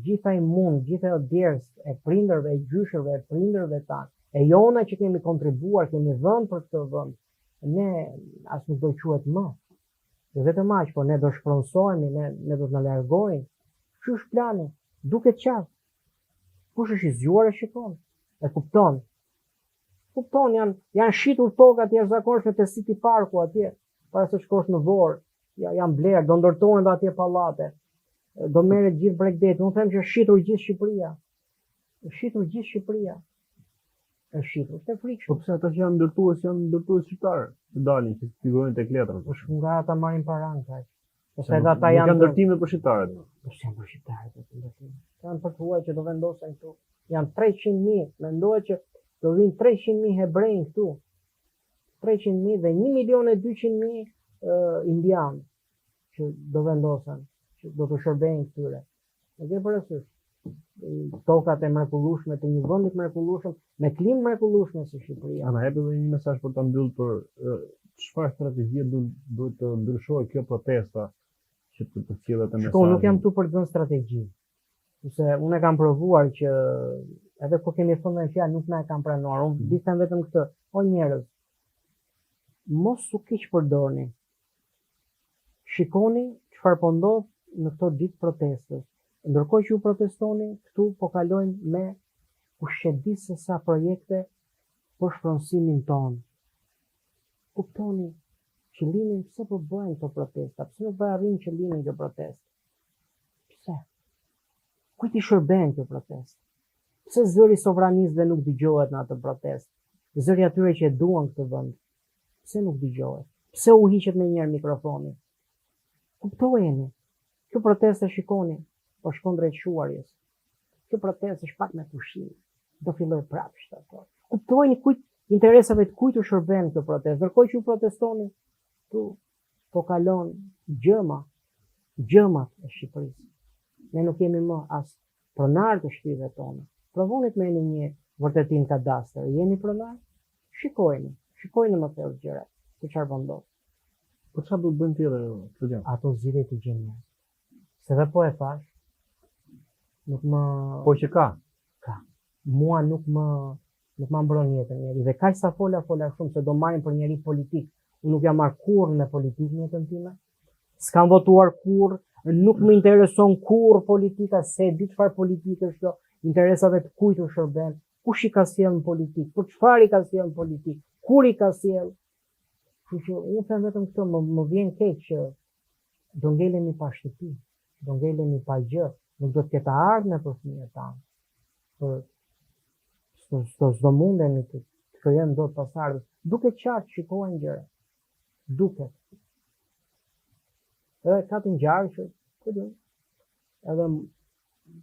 gjitha gjitha djerës e prindërve, e gjyshërve, e prindërve tanë, e jona që kemi kontribuar, kemi dhënë për këtë vend, ne as nuk do quhet më. Dhe vetëm aq, po ne do shpronsohemi, ne do të na largojnë. Ky është plani, duket qartë. Kush është i zgjuar e shikon, e kupton. Janë shitur tokat jashtëzakonshme te City Parku atje, para se shkosh në Vorë, janë blerë, do ndërtohen dhe atje pallate, do merret gjithë Bregdeti. Unë them që është shitur gjithë Shqipëria. Është shitur, të frikshëm. Po pse ata që janë ndërtues shqiptarë, të dalin, që figurojnë tek letrat. Po shumë nga ata marrin paranë kaq. Ose ata janë ndërtime për shqiptarët. Po janë për shqiptarët. Janë për të huaj që do vendosen këtu. Janë 300.000, mendohet që do vinë 300.000 hebrejnë këtu. 300.000 dhe 1.200.000 indianë që do vendosen, që do të shërbejnë këtyre. E ke parasysh? Tokat e mrekullueshme të një vendi të mrekullueshëm, me klimë mrekullueshme si Shqipëria. Ana jep edhe një mesazh për ta mbyllur për çfarë strategjie duhet të ndryshojë kjo protesta që të përcjellet të mesazhin. Nuk jam këtu për të dhënë strategji. Se unë e kam provuar që edhe kur kemi thënë në fjalë nuk na e kam pranuar. Unë di them vetëm këtë, o njerëz, mos u keq përdorni. Shikoni çfarë po ndodh në këto ditë protestës. Ndërkohë që ju protestoni, këtu po kalojnë me kushedis se sa projekte për shpronësimin tonë. Kuptoni qëllimin pse po bëjnë këto protesta, pse nuk arrin qëllimin kjo protestë. Pse? Kujt i shërben kjo protestë? Pse zëri sovranistëve nuk dëgjohet në atë protestë? Zëri atyre që e duan këtë vend, pse nuk dëgjohet? Pse u hiqet me njëherë mikrofoni? Kuptojeni. Kjo protestë shikoni, po shkon drejt shuarjes. Kjo protestë është pak me pushim. Do filloj prapë shtator. Kuptojeni kujt interesave të kujt u shërben kjo protestë. Ndërkohë që ju protestoni, tu po kalon gjëmat e Shqipërisë. Ne nuk kemi më as pronar të shtëpive tona. Provoni të merrni një vërtetim kadastër. Jeni pronar? Shikojeni më thellë gjërat, se çfarë po ndodh. Po çfarë do të bëjmë tjetër këtë gjë? Ato zgjidhje të gjenia. Se dhe po e thash, nuk më... Po që ka? Ka. Mua nuk më mbron jetën njeri. Dhe kaq sa fola shumë, se do marrin për njeri politik. Unë nuk jam marrë kurrë me politikë në jetën time. S'kam votuar kurrë, nuk më intereson kurrë politika, se di çfarë politikë është kjo, interesave të kujt u shërben, kush i ka sjellë në politikë, për çfarë i ka sjellë në politikë, kur i ka sjellë. Kështu unë them vetëm këtë, më vjen keq që do ngelemi pa shtëpi, do ngelemi pa gjë, nuk do të ketë ardhmë për fëmijët tanë. Për s'do mundemi të krijojmë dot pasardhës. Duket qartë, shikojnë gjëra. Duket. Edhe ka të ngjarë që, ku di, edhe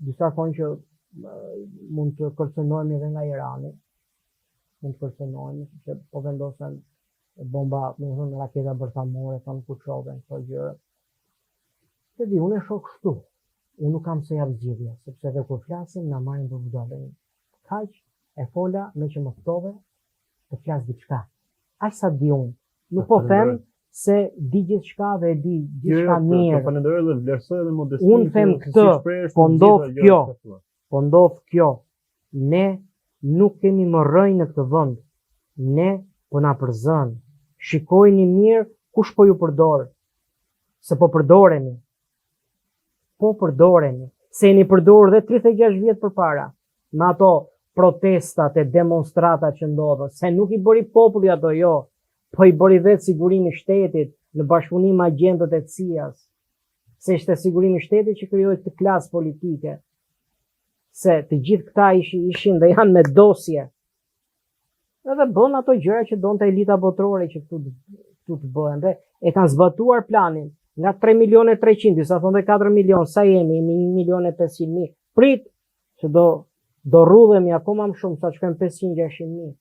disa thonë që mund të kërcënohemi edhe nga Irani. Mund të kërcënohemi, që po vendosen bomba, më thënë raketa bërthamore, thonë ku çoven këto gjëra. Se di, unë e shoh kështu. Unë nuk kam se jap zgjidhje, sepse edhe kur flasim na marrin për budallën. Kaq e fola me që më ftove të flas diçka. Aq sa di unë. Nuk po them se di gjithçka dhe e di gjithçka mirë. Falenderoj dhe vlerësoj edhe modestinë. Unë them këtë, po ndodh kjo. Ne nuk kemi më rënë në këtë vend. Ne po na përzën. Shikojini mirë kush po ju përdor. Se po përdoreni. Po përdoreni. Se jeni përdorur dhe 36 vjet përpara. Me ato protestat e demonstratat që ndodhën. Se nuk i bëri populli ato, jo. Po i bëri vetë sigurimi shtetit në bashkëpunim me agjentët e CIA-s. Se ishte sigurimi shtetit që krijoi këtë klasë politike. Se të gjithë këta ishin dhe janë me dosje. Edhe bën ato gjëra që donte elita botërore që këtu të bëhen. Dhe e kanë zbatuar planin. Nga 3.300.000, disa thonë dhe 4 milion, sa jemi 1.500.000. Prit që do rrudhemi akoma më shumë, sa shkojmë 500-600.000.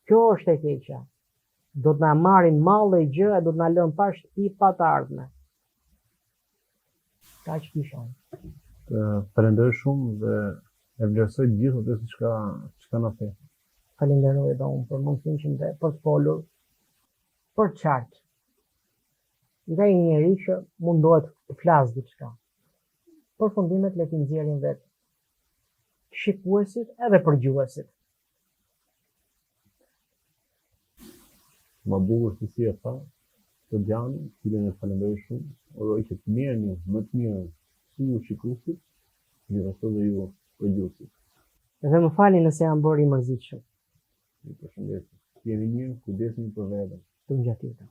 Kjo është e keqja. Do të na marrin mallë e gjë, do të na lënë pa shtëpi, pa të ardhme. Kaq kisha. Falenderoj shumë dhe e vlerësoj gjithë ato çka na the. Falenderoj edhe unë për mundësinë që më për të folur për qartë. Nga një njeri që mundohet të flasë diçka. Përfundimet le t'i nxjerrin vetë shikuesit edhe përgjuesit. Ma bukur se si e tha, të Gjani, cilën e falenderoj shumë, uroj që të merrni më të mirë si ju shikuesit, gjithashtu dhe ju përgjuesit. Dhe më falni nëse jam bërë i mërzitshëm. Ju përshëndes. Jeni mirë, kujdesni për veten. Të ngjatitë.